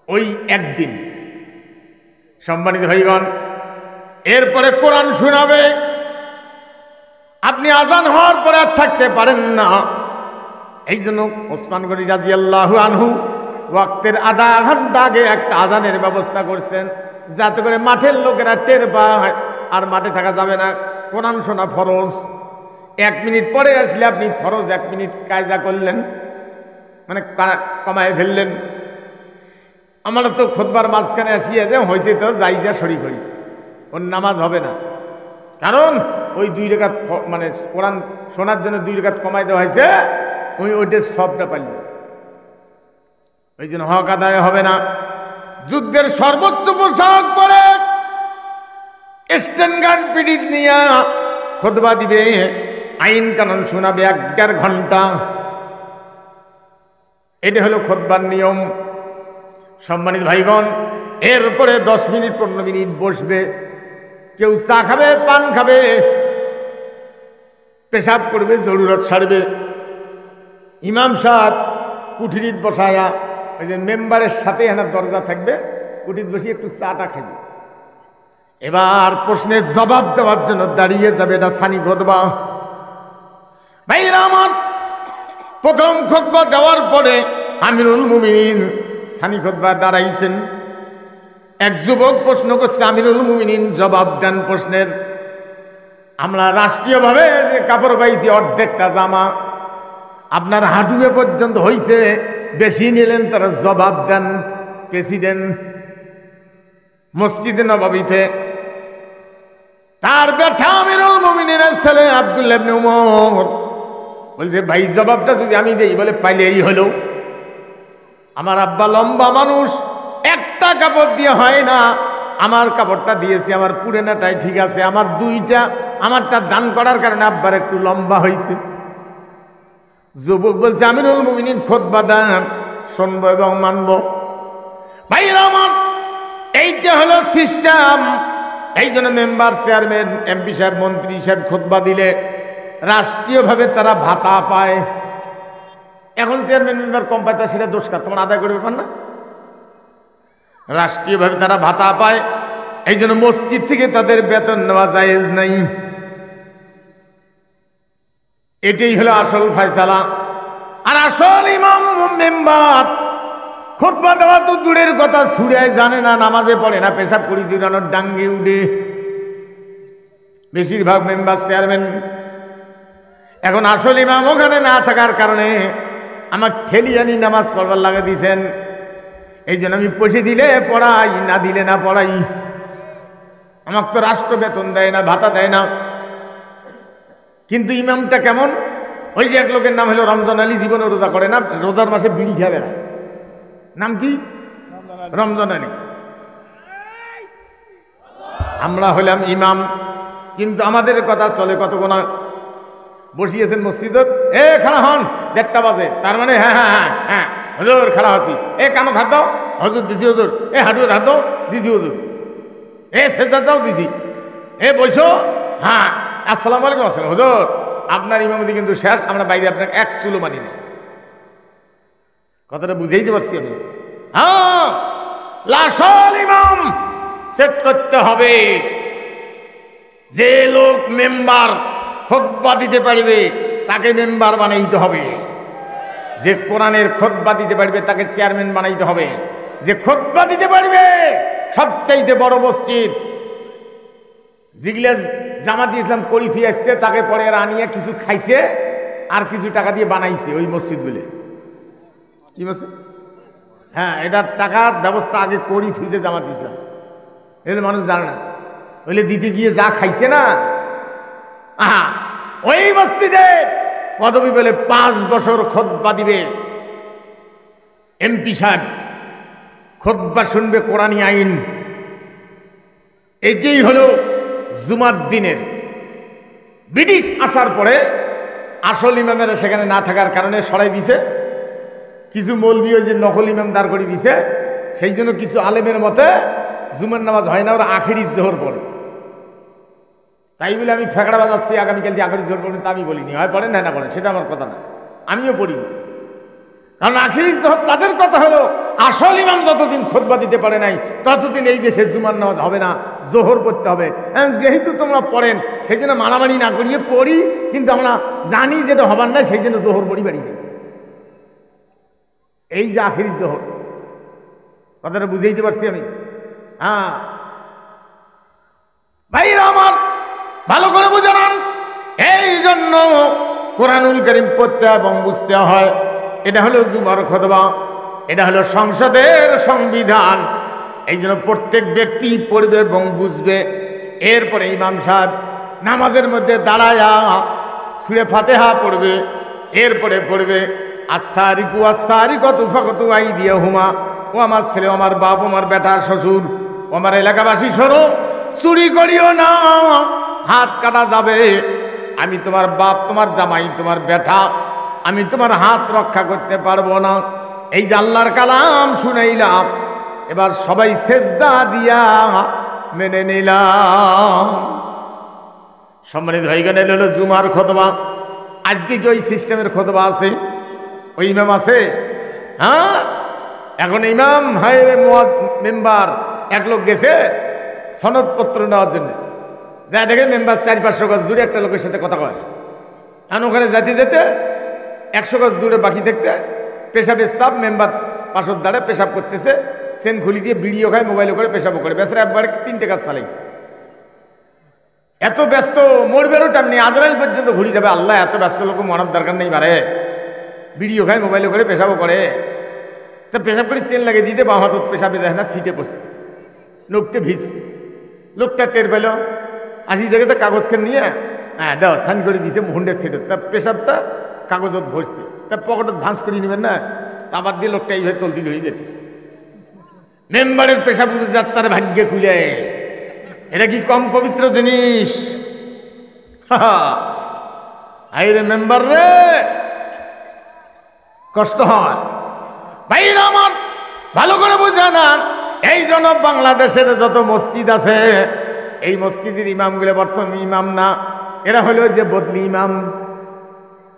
ওই একদিন। সম্মানিত ভাইগণ, এরপরে কোরআন শোনাবে। আপনি আজান হওয়ার পরে আর থাকতে পারেন না। এই জন্য ওসমান গনি রাদিয়াল্লাহু আনহু ওয়াক্তের আধা ঘন্টা আগে একটা আজানের ব্যবস্থা করছেন, যাতে করে মাঠের লোকেরা টের পায় আর মাঠে থাকা যাবে না। কোরআন শোনা ফরজ। 1 মিনিট পরে আসলে আপনি ফরজ 1 মিনিট কায়দা করলেন, মানে কমায় ফেললেন। আমরা তো খুতবার মাঝখানে আসিয়া যে হয়েছে তো যাই যা শরীক হই, ওর নামাজ হবে না। কারণ ওই 2 রাকাত মানে কোরআন শোনার জন্য 2 রাকাত কমাই দেওয়া হয়েছে, ওইটার সবটা পাইল। ওই জন্য হক আদায় হবে না। যুদ্ধের সর্বোচ্চ পোশাক পরে স্ট্যান্ড গান পিডিত নিয়া খুতবা দিবে, আইন কানুন শোনাবে 1.5 ঘন্টা। এটা হলো খুতবার নিয়ম। সম্মানিত ভাইগণ, এরপরে 10 মিনিট 15 মিনিট বসবে। কেউ চা খাবে, পান খাবে, পেশাব করবে, জরুরত ছাড়বে। ইমাম সাহেব কুঠিরিত বসায়া, ওই যে মেম্বারের সাথে এখানে দরজা থাকবে, কুঠির বসে একটু চাটা খাবে। এবার প্রশ্নের জবাব দেওয়ার জন্য দাঁড়িয়ে যাবে। এটা সানি খুতবা। ভাইরা আমার, প্রথম খুতবা দেওয়ার পরে আমিরুল মুমিনিন সানি খুতবা দাঁড়াইছেন। এক যুবক প্রশ্ন করছে, আমিরুল মুমিনিন জবাব দেন প্রশ্নের। আমরা রাষ্ট্রীয়ভাবে যে কাপড় পাইছি অর্ধেকটা জামা, আপনার হাঁটুয়ে পর্যন্ত হইছে, বেশি নিলেন, তারা জবাব দেন। প্রেসিডেন্ট মসজিদে নববীতে তার ব্যাটা আমিরুল মুমিনিনের ছেলে আব্দুল্লাহ ইবনে উমর বলছে, ভাই জবাবটা যদি আমি দেই, বলে পাইলে এই হলো। আমার আব্বা লম্বা মানুষ, একটা কাপড় দিয়ে হয় না, আমার কাপড়টা দিয়েছি, আমার পুরেনাটাই ঠিক আছে, আমার 2টা, আমারটা দান করার কারণে আব্বার একটু লম্বা হয়েছে। যুবক বলছে, আমিরুল মুমিনিন খুতবা দেন, শুনবো এবং মানবো। ভাইরা আমার, এইটা হলো সিস্টেম। এই জন্য মেম্বার, চেয়ারম্যান, এমপি সাহেব, মন্ত্রী সাহেব খুতবা দিলে রাষ্ট্রীয়ভাবে তারা ভাতা পায়। এখন চেয়ারম্যান মেম্বার কম পায়, সেটা দোষ কার? তোমার আদায় করে ব্যাপার না। রাষ্ট্রীয়ভাবে তারা ভাতা পায়। এই জন্য মসজিদ থেকে তাদের বেতন নেওয়া জায়েজ নাই। এটাই হলো আসল ফয়সালা। আর আসল ইমাম মেম্বার খুতবা দেওয়া তো দূরের কথা, ছুড়ায় জানে না, নামাজে পড়ে না, পেশাব করি দিরানোর ডাঙ্গে উঠে বেশিরভাগ মেম্বার, চেয়ারম্যান। এখন আসল ইমাম ওখানে না থাকার কারণে আমার ঠেলিয়ানি নামাজ পড়বার লাগে দিয়েছেন। এই জন্য আমি পয়সা দিলে পড়াই, না দিলে না পড়াই। আমাকে তো রাষ্ট্র বেতন দেয় না, ভাতা দেয় না। কিন্তু ইমামটা কেমন? ওই যে এক লোকের নাম হলো রমজান আলী, জীবনে রোজা করে না, রোজার মাসে বিড়ি খাবে না। নাম কি? রমজান আলী। আমরা হলাম ইমাম, কিন্তু আমাদের কথা চলে কত গোনা। বসিয়েছেন মসজিদত, এ খানা হন, 1:30 বাজে, তার মানে হ্যাঁ হ্যাঁ হ্যাঁ হ্যাঁ হুজুর খালা আছি, এ কানো ধার দাও, হজুর দিছি হুজুর, এ হাঁটুয়ে ধার দাও, দিছি হুজুর। সেজদা যাও দিছি, বইসো। হ্যাঁ, আসসালামু আলাইকুম। আসসালাম হুজুর, আপনার ইমামতি কিন্তু শেষ, আমরা বাইরে আপনাকে এক চুলো মানি না। কথাটা বুঝাইতে পারছি আমি? হ্যাঁ, লাশল ইমাম সেট করতে হবে। যে লোক মেম্বার খুতবা দিতে পারবে তাকে মেম্বার বানাইতে হবে। যে কোরআনের খুতবা দিতে পারবে তাকে চেয়ারম্যান বানাইতে হবে। যে খুতবা দিতে পারবে সবচাইতে বড় মসজিদ যেগুলা জামাত ইসলাম করি থুই আসছে, তাকে পরে এরা আনিয়ে কিছু খাইছে আর কিছু টাকা দিয়ে বানাইছে ওই মসজিদগুলো। কি মসজিদ? হ্যাঁ, এটার টাকার ব্যবস্থা আগে করি থুইছে জামাত ইসলাম, এগুলো মানুষ জানে না। ওইলে দিতে গিয়ে যা খাইছে না, ওই মসজিদে পদবী বলে 5 বছর খুতবা দিবে এমপি সাহেব, খুতবা শুনবে কোরআনী আইন। এটাই হলো জুমার দিনের। ব্রিটিশ আসার পরে আসল ইমামেরা সেখানে না থাকার কারণে সরাই দিছে, কিছু মৌলবী ওই যে নকল ইমাম দাঁড় করে দিছে। সেই জন্য কিছু আলেমের মতে জুমার নামাজ হয় না, ওরা আখেরি জোহর পড়ে। তাই বলে আমি ফেকড়া বাজাচ্ছি আগামীকাল দিয়ে আখেরি জোহর পড়েন তা আমি বলিনি, হয় পড়েন না পড়েন সেটা আমার কথা না, আমিও পড়িনি। কারণ আখেরি জোহর তাদের কথা হলো আসল ইমাম যতদিন খুতবা দিতে পারে নাই ততদিন এই দেশে জুমার নামাজ হবে না, জোহর পড়তে হবে। যেহেতু তোমরা পড়েন সেই জন্য মারামারি না করিয়ে পড়ি, কিন্তু আমরা জানি যেটা হবার না, সেই জন্য জোহর পড়ি বাড়ি যাই। এই যে আখেরি জোহর, কথাটা বুঝাইতে পারছি আমি? হ্যাঁ ভাইরা আমার, ভালো করে বুঝে নেন। এই জন্য কোরআনুল কারীম পড়তে এবং বুঝতে হয়। এটা হলো জুমার খুতবা, এটা হলো সংসদের সংবিধান। এই জন্য প্রত্যেক ব্যক্তি পড়বে এবং বুঝবে। এরপরে ইমাম সাহেব নামাজের মধ্যে দাঁড়ায়া সূরা ফাতিহা পড়বে। এরপরে পড়বে আস-সারিকু আস-সারিকাতু ফাকতু আইদিয়াহুমা। ও আমার ছেলে, আমার বাপ, আমার বেটা, শ্বশুর, আমার এলাকাবাসী, শোনো, চুরি করিও না, হাত কাটা যাবে। আমি তোমার বাপ, তোমার জামাই, তোমার বেটা, আমি তোমার হাত রক্ষা করতে পারবো না। এই যে আল্লাহর কালাম শুনাইলাম, এবার সবাই সেজদা দিয়া মেনে নিলাম। সম্মানিত হয়ে গেল, হলো জুমার খুতবা। আজকে কি ওই সিস্টেমের খুতবা আছে? ওই ইমাম আছে? হ্যাঁ, এখন ইমাম হয় মেম্বার। এক লোক গেছে সনদপত্র নেওয়ার জন্য, যা দেখে মেম্বার 4-500 গজ দূরে একটা লোকের সাথে কথা কয়। আর ওখানে যেতে যেতে 100 গজ দূরে বাকি দেখতে পেশাবের চাপ, মেম্বার পাশর দাঁড়ে পেশাব করতেছে, সেন খুলি দিয়ে বিড়িও খায়, মোবাইলও করে, পেশাবও করে। বেচারা একবারে 3টে কাজ চালাইছে। এত ব্যস্ত, মরবেরও টাইম নেই, আজরাইল পর্যন্ত ঘুরি যাবে। আল্লাহ, এত ব্যস্ত লোক মরার দরকার নেই। বারে বিড়িও খায়, মোবাইলও করে, পেশাবও করে। তা পেশাব করে চেন লাগিয়ে দিতে বাঁ হাত পেশাবে দেখে না, সিটে পড়ছে, লোকটা ভিজছে। লোকটা টের পেল, 80 জায়গাতে কাগজখান নিয়ে দাও সাইন করে দিয়েছে হুন্ডের সিটে। তার পেশাবটা কাগজত ভরছে, তার পকেটত ভাঁজ করে নেবেন না, আবার দিয়ে লোকটা এইভাবে তলতি ধরে যেতেছে। মেম্বারের পেশাব যাত্রার ভাগ্যে খুলে, এটা কি কম পবিত্র জিনিস? আইরে মেম্বার রে, কষ্ট হয়। ভাইরা আমার, ভালো করে বুঝে না। এই জন্য বাংলাদেশের যত মসজিদ আছে, এই মসজিদের ইমামগুলো বর্তমান ইমাম না, এরা হলো যে বদলি ইমাম।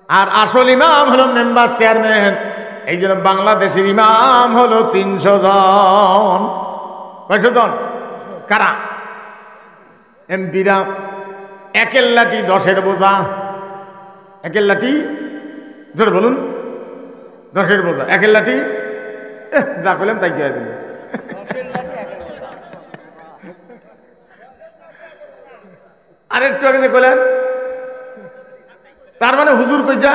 আর আসল ইমাম হলো মেম্বার, চেয়ারম্যান। এই জন্য বাংলাদেশের ইমাম হলো 300 জন। কয়শো জন? কারা? এমপিরা। একের লাঠি 10-এর বোঝা। একের লাঠি, জোরে বলুন, 10-এর বোঝা। একের লাঠি, যা করলাম তাই কে দিল। আর একটু আগে যে কইলেন, তার মানে হুজুর কইছা।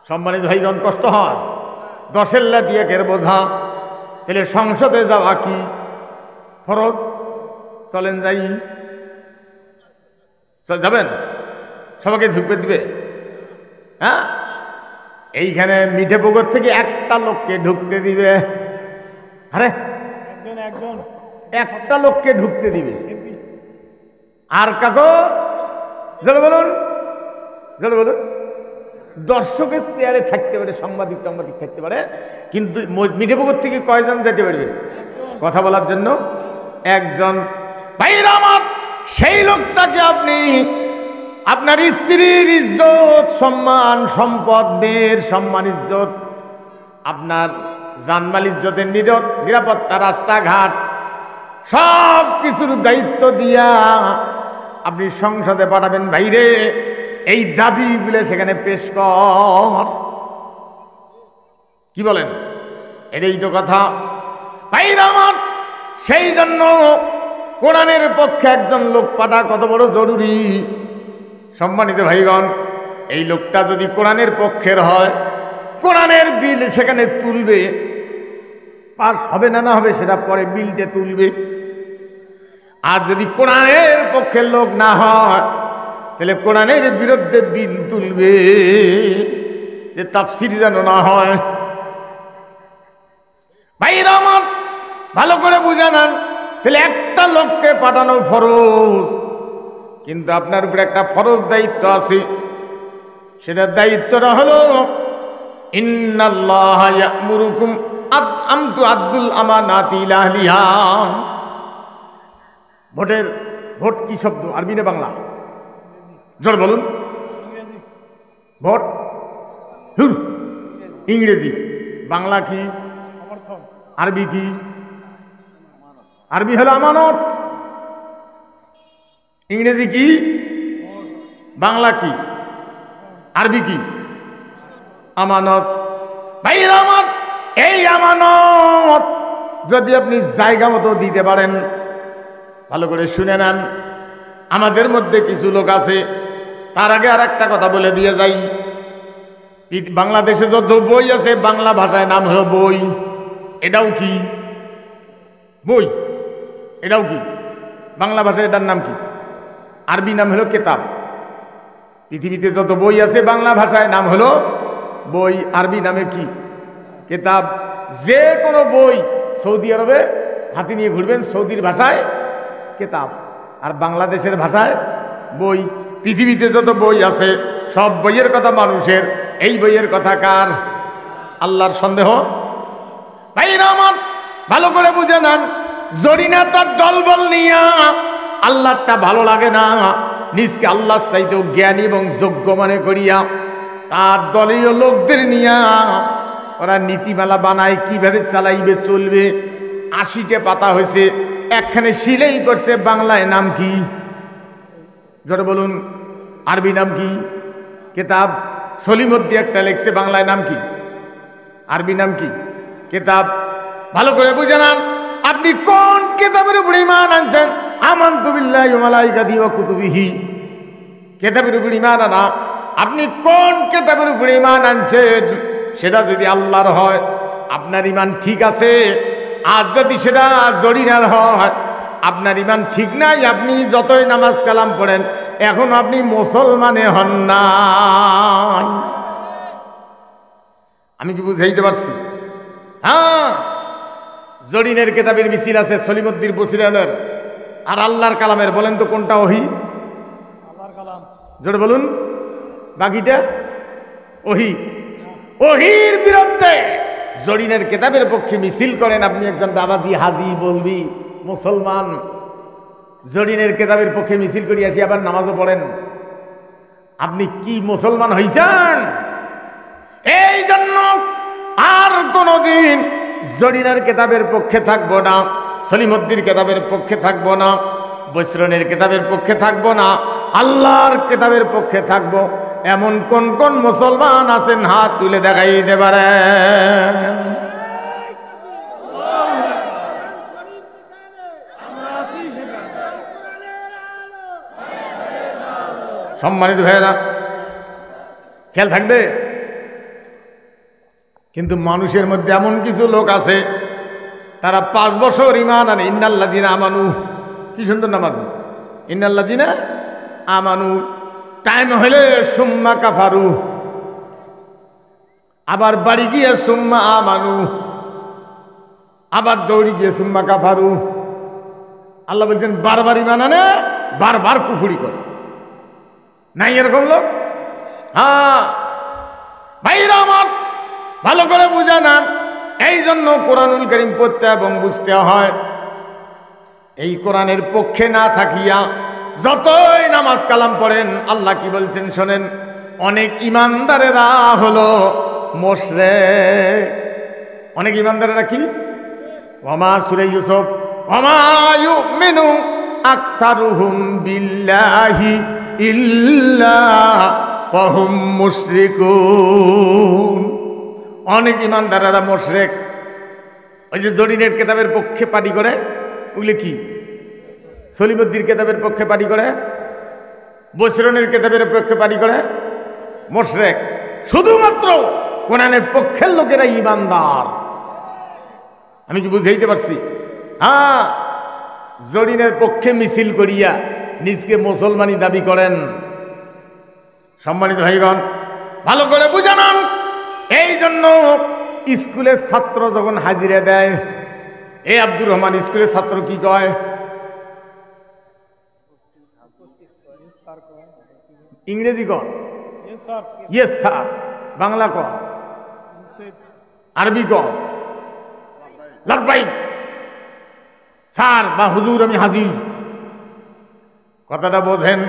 সম্মানিত ভাইগণ, কষ্ট হয়। 10-এর লাঠি, 1-এর বোঝা। তাহলে সংসদে যাওয়া কি ফরজ? চলেন যাই। যাবেন? সবাইকে ঢুকতে দিবে? হ্যাঁ, এইখানে মিঠে পুকুর থেকে একটা লোককে ঢুকতে দিবে। আরে একটা লোককে ঢুকতে দিবে। আর কাকো জলে বলুন, জলে বলুন, দর্শকের চেয়ারে থাকতে পারে, সাংবাদিক টাংবাদিক থাকতে পারে, কিন্তু মিঠে পুকুর থেকে কয়জন যেতে পারবে? কথা বলার জন্য একজন। ভাইরা আমার, সেই লোকটাকে আপনি আপনার স্ত্রীর ইজ্জত, সম্মান, সম্পদ, মেয়ের সম্মান, ইজ্জত, আপনার জানমাল ইজ্জতের নিরাপত্তা, রাস্তাঘাট সব কিছুর দায়িত্ব দিয়া আপনি সংসদে পাঠাবেন। ভাইরে, এই দাবিগুলো সেখানে পেশ কর। কি বলেন? এটাই তো কথা। ভাইরা আমার, সেই জন্য কোরআনের পক্ষে একজন লোক পাঠা কত বড় জরুরি। সম্মানিত ভাইগণ, এই লোকটা যদি কোরআনের পক্ষের হয়, কোরআনের বিল সেখানে তুলবে, পাস হবে না না হবে সেটা পরে বিলটা তুলবে। আর যদি কোরআনের পক্ষের লোক না হয়, তাহলে কোরআনের বিরুদ্ধে বিল তুলবে, যে তাফসীর যেন না হয়। ভাইরা আমার, ভালো করে বুঝে নেন, তাহলে একটা লোককে পাঠানো ফরজ, কিন্তু আপনার উপরে একটা ফরজ দায়িত্ব আছে। সেটার দায়িত্বটা হলো ইন্নাল্লাহা ইয়া'মুরুকুম আন তু'আদ্দুল আমানাতি ইলা আহলিহা। ভোট কি শব্দ? আরবি না বাংলা? জোর বলুন। ভোট ইংরেজি, বাংলা কি? আরবি কি? আরবি হলো আমানত, ইংরেজি কি? বাংলা কি? আরবি কি? আমানত। ভাইরা আমার, এই আমানত যদি আপনি জায়গা মতো দিতে পারেন, ভালো করে শুনে নেন। আমাদের মধ্যে কিছু লোক আছে, তার আগে আর একটা কথা বলে দিয়ে যাই। বাংলাদেশে যত বই আছে, বাংলা ভাষায় নাম হলো বই। এটাও কি? বই। এটাও কি? বাংলা ভাষায় এটার নাম কি? আরবি নাম হলো কেতাব। পৃথিবীতে যত বই আছে, বাংলা ভাষায় নাম হলো বই, আরবি নামে কি? কেতাব। যে কোনো বই সৌদি আরবে হাতে নিয়ে ঘুরবেন, সৌদির ভাষায় কেতাব, আর বাংলাদেশের ভাষায় বই। পৃথিবীতে যত বই আছে, সব বইয়ের কথা মানুষের, এই বইয়ের কথা কার? আল্লাহর। সন্দেহ? ভাইরা আমার, ভালো করে বুঝে নেন, জরিনা তার দলবল নিয়া আল্লাহটা ভালো লাগে না, নিজকে আল্লাহ চাইতেও জ্ঞানী এবং যোগ্য মনে করিয়া তার দলীয় লোকদের নিয়া ওরা নীতিমালা বানায়, কিভাবে চালাইবে, চলবে। 80টা পাতা হয়েছে, একখানে সিলাই করছে। বাংলায় নাম কি? জোরে বলুন। আরবি নাম কি? কেতাব। সলিমুদ্দি একটা লিখছে, বাংলায় নাম কি? আরবি নাম কি? কেতাব। ভালো করে বুঝে নেন, আপনি কোন কেতাবের উপরে ঈমান আনছেন? আমানতু বিল্লাহি ওয়া মালাইকাতিহি ওয়া কুতুবিহি, কেতাবের উপরে ঈমান আনা। আপনি কোন কেতাবের উপরে ঈমান আনছেন? সেটা যদি আল্লাহর হয়, আপনার ঈমান ঠিক আছে। আর যদি সেটা জরিনার হয়, আপনার ঈমান ঠিক নাই। আপনি যতই নামাজ কালাম পড়েন, এখন আপনি মুসলমানে হন না। আমি কি বুঝাইতে পারছি? হ্যাঁ, জরিনের কেতাবের মিছিল আছে, সলিমুদ্দির বসিরানের, আর আল্লাহর কালামের। বলেন তো কোনটা ওহী? আল্লাহর কালাম। জোরে বলুন। বাকিটা ওহী। ওহীর বিরুদ্ধে জরিনের কেতাবের পক্ষে মিছিল করেন আপনি, একজন বাবাজি হাজি বলবি মুসলমান। জরিনের কেতাবের পক্ষে মিছিল করি আসি, আবার নামাজও পড়েন। আপনি কি মুসলমান হইছেন? এই জন্য আর কোনদিন জরিনের কেতাবের পক্ষে থাকবো না, সলিমুদ্দির কেতাবের পক্ষে থাকবো না, বৈশ্রনের কেতাবের পক্ষে থাকবো না, আল্লাহর কেতাবের পক্ষে থাকবো। এমন কোন কোন মুসলমান আছেন? হাত তুলে দেখাই দিতে পারেন? সম্মানিত ভাইয়েরা, খেয়াল থাকবে। কিন্তু মানুষের মধ্যে এমন কিছু লোক আছে, তারা 5 বছর ঈমান আনে। ইন্নাল্লাযীনা আমানু, কি সুন্দর নামাজ, ইন্নাল্লাযীনা আমানু। টাইম হলে সুম্মা কাফারু, আবার বাড়ি গিয়ে সুম্মা আমানু, আবার দৌড়ি গিয়ে সুম্মা কাফারু। আল্লাহ বলছেন বারবার ঈমান আনে, বারবার কুফরি করে। নাই এরকম লোক? হ্যাঁ ভাইরা আমার, ভালো করে বুঝে নেন, এই জন্য কোরআনুল কারীম পড়তে এবং বুঝতে হয়। এই কোরআনের পক্ষে না থাকিয়া যতই নামাজ কালাম পড়েন, আল্লাহ কি বলছেন শোনেন, অনেক ইমানদারেরা হলো মুশরিক। অনেক ইমানদারেরা কি? ওয়ামা সূরা ইউসুফ, ওয়ামা ইউমিনু আকসারুহুম বিল্লাহি ইল্লা ওয়া হুম মুশরিকুন। অনেক ইমানদারেরা মুশরিক। ওই যে জরিনের কিতাবের পক্ষে পাটি করে, ওগুলো কি? সলিমুদ্দির কিতাবের পক্ষে পাটি করে, বসরনের কিতাবের পক্ষে পাটি করে, মুশরিক। শুধুমাত্র কোরআনের পক্ষের লোকেরা ইমানদার। আমি কি বুঝাইতে পারছি? হ্যাঁ, জরিনের পক্ষে মিছিল করিয়া নিজকে মুসলমানি দাবি করেন। সম্মানিত ভাইগণ, ভালো করে বুঝে নেন। এই জন্য স্কুলের ছাত্র যখন হাজিরা দেয়, এই আব্দুর রহমান স্কুলের ছাত্র কি কয়? ইংরেজি কন, ইয়েস স্যার। বাংলা কন, আরবি কন, লাব্বাইক স্যার বা হুজুর আমি হাজির। কথাটা বোঝেন?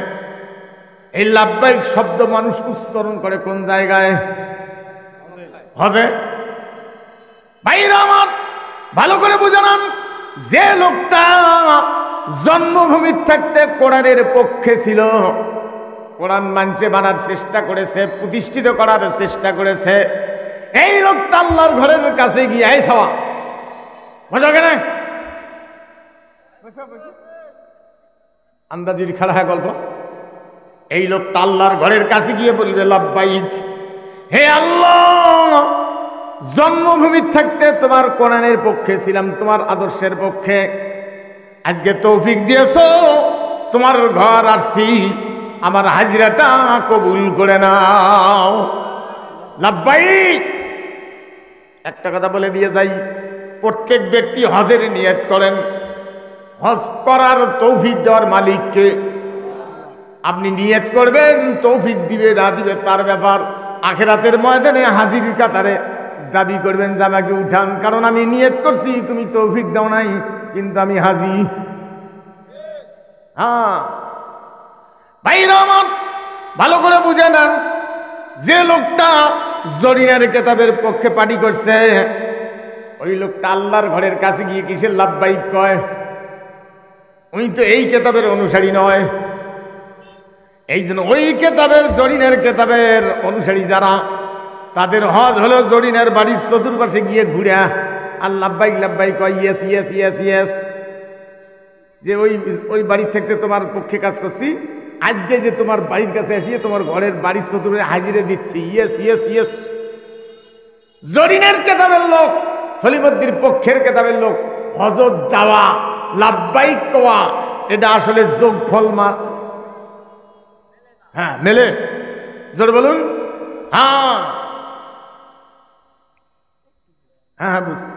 এই লাব্বাইক শব্দ মানুষ উচ্চারণ করে কোন জায়গায়? হজে। ভাইরা আমার, ভালো করে বুঝে নেন, যে লোকটা জন্মভূমির থাকতে কোরআনের পক্ষে ছিল, কোরআন মানছে মানার চেষ্টা করেছে, প্রতিষ্ঠিত করার চেষ্টা করেছে, এই লোকটা আল্লাহর ঘরের কাছে গিয়ে এই খাওয়া মজা কেন আন্দাজির খেলা হয় গল্প। এই লোকটা আল্লাহর ঘরের কাছে গিয়ে বলবে, লাব্বাইক, হে আল্লাহ, জন্মভূমির থাকতে তোমার কোরআনের পক্ষে ছিলাম, তোমার আদর্শের পক্ষে। আজকে তৌফিক দিয়েছো, তোমার ঘর আসছি, আমার হাজিরাটা কবুল করে নাও। লাব্বাইক। একটা কথা বলে দিয়ে যাই, প্রত্যেক ব্যক্তি হজের নিয়ত করেন। হজ করার তৌফিক দেওয়ার মালিককে। আপনি নিয়ত করবেন, তৌফিক দিবে না দিবে তার ব্যাপার। আখিরাতের ময়দানে হাজির কাতারে দাবি করবেন যে আমাকে উঠান, কারণ আমি নিয়ত করছি, তুমি তৌফিক দাও নাই, কিন্তু আমি হাজি। হ্যাঁ ভাইরা আমার, ভালো করে বুঝে নেন, যে লোকটা জরিনের কিতাবের পক্ষে পাটি করছে, ওই লোকটা আল্লাহর ঘরের কাছে গিয়ে কিসের লাব্বাইক কয়? ওই তো এই কিতাবের অনুসারী নয়। এই জন্য ওই কিতাবের, জরিনের কিতাবের অনুসারী যারা, তাদের হজ হলো জরিনের বাড়ির চতুর্পাশে গিয়ে ঘুরে আর লাব্বাইক লাব্বাইক কয়, ইয়েস ইয়েস ইয়েস ইয়েস, যে ওই বাড়ির থেকে তোমার পক্ষে কাজ করছি, আজকে যে তোমার বাড়ির কাছে আসিয়ে তোমার ঘরের বাড়ির চতুর্পাশে হাজিরে দিচ্ছি, ইয়েস ইয়েস ইয়েস। জরিনের কিতাবের লোক, সলিমুদ্দির পক্ষের কিতাবের লোক, হজত যাওয়া, লাব্বাইক কোয়া, এটা আসলে যোগফল হ্যাঁ মেলে। জোর বলুন। হ্যাঁ হ্যাঁ হ্যাঁ বুঝছি।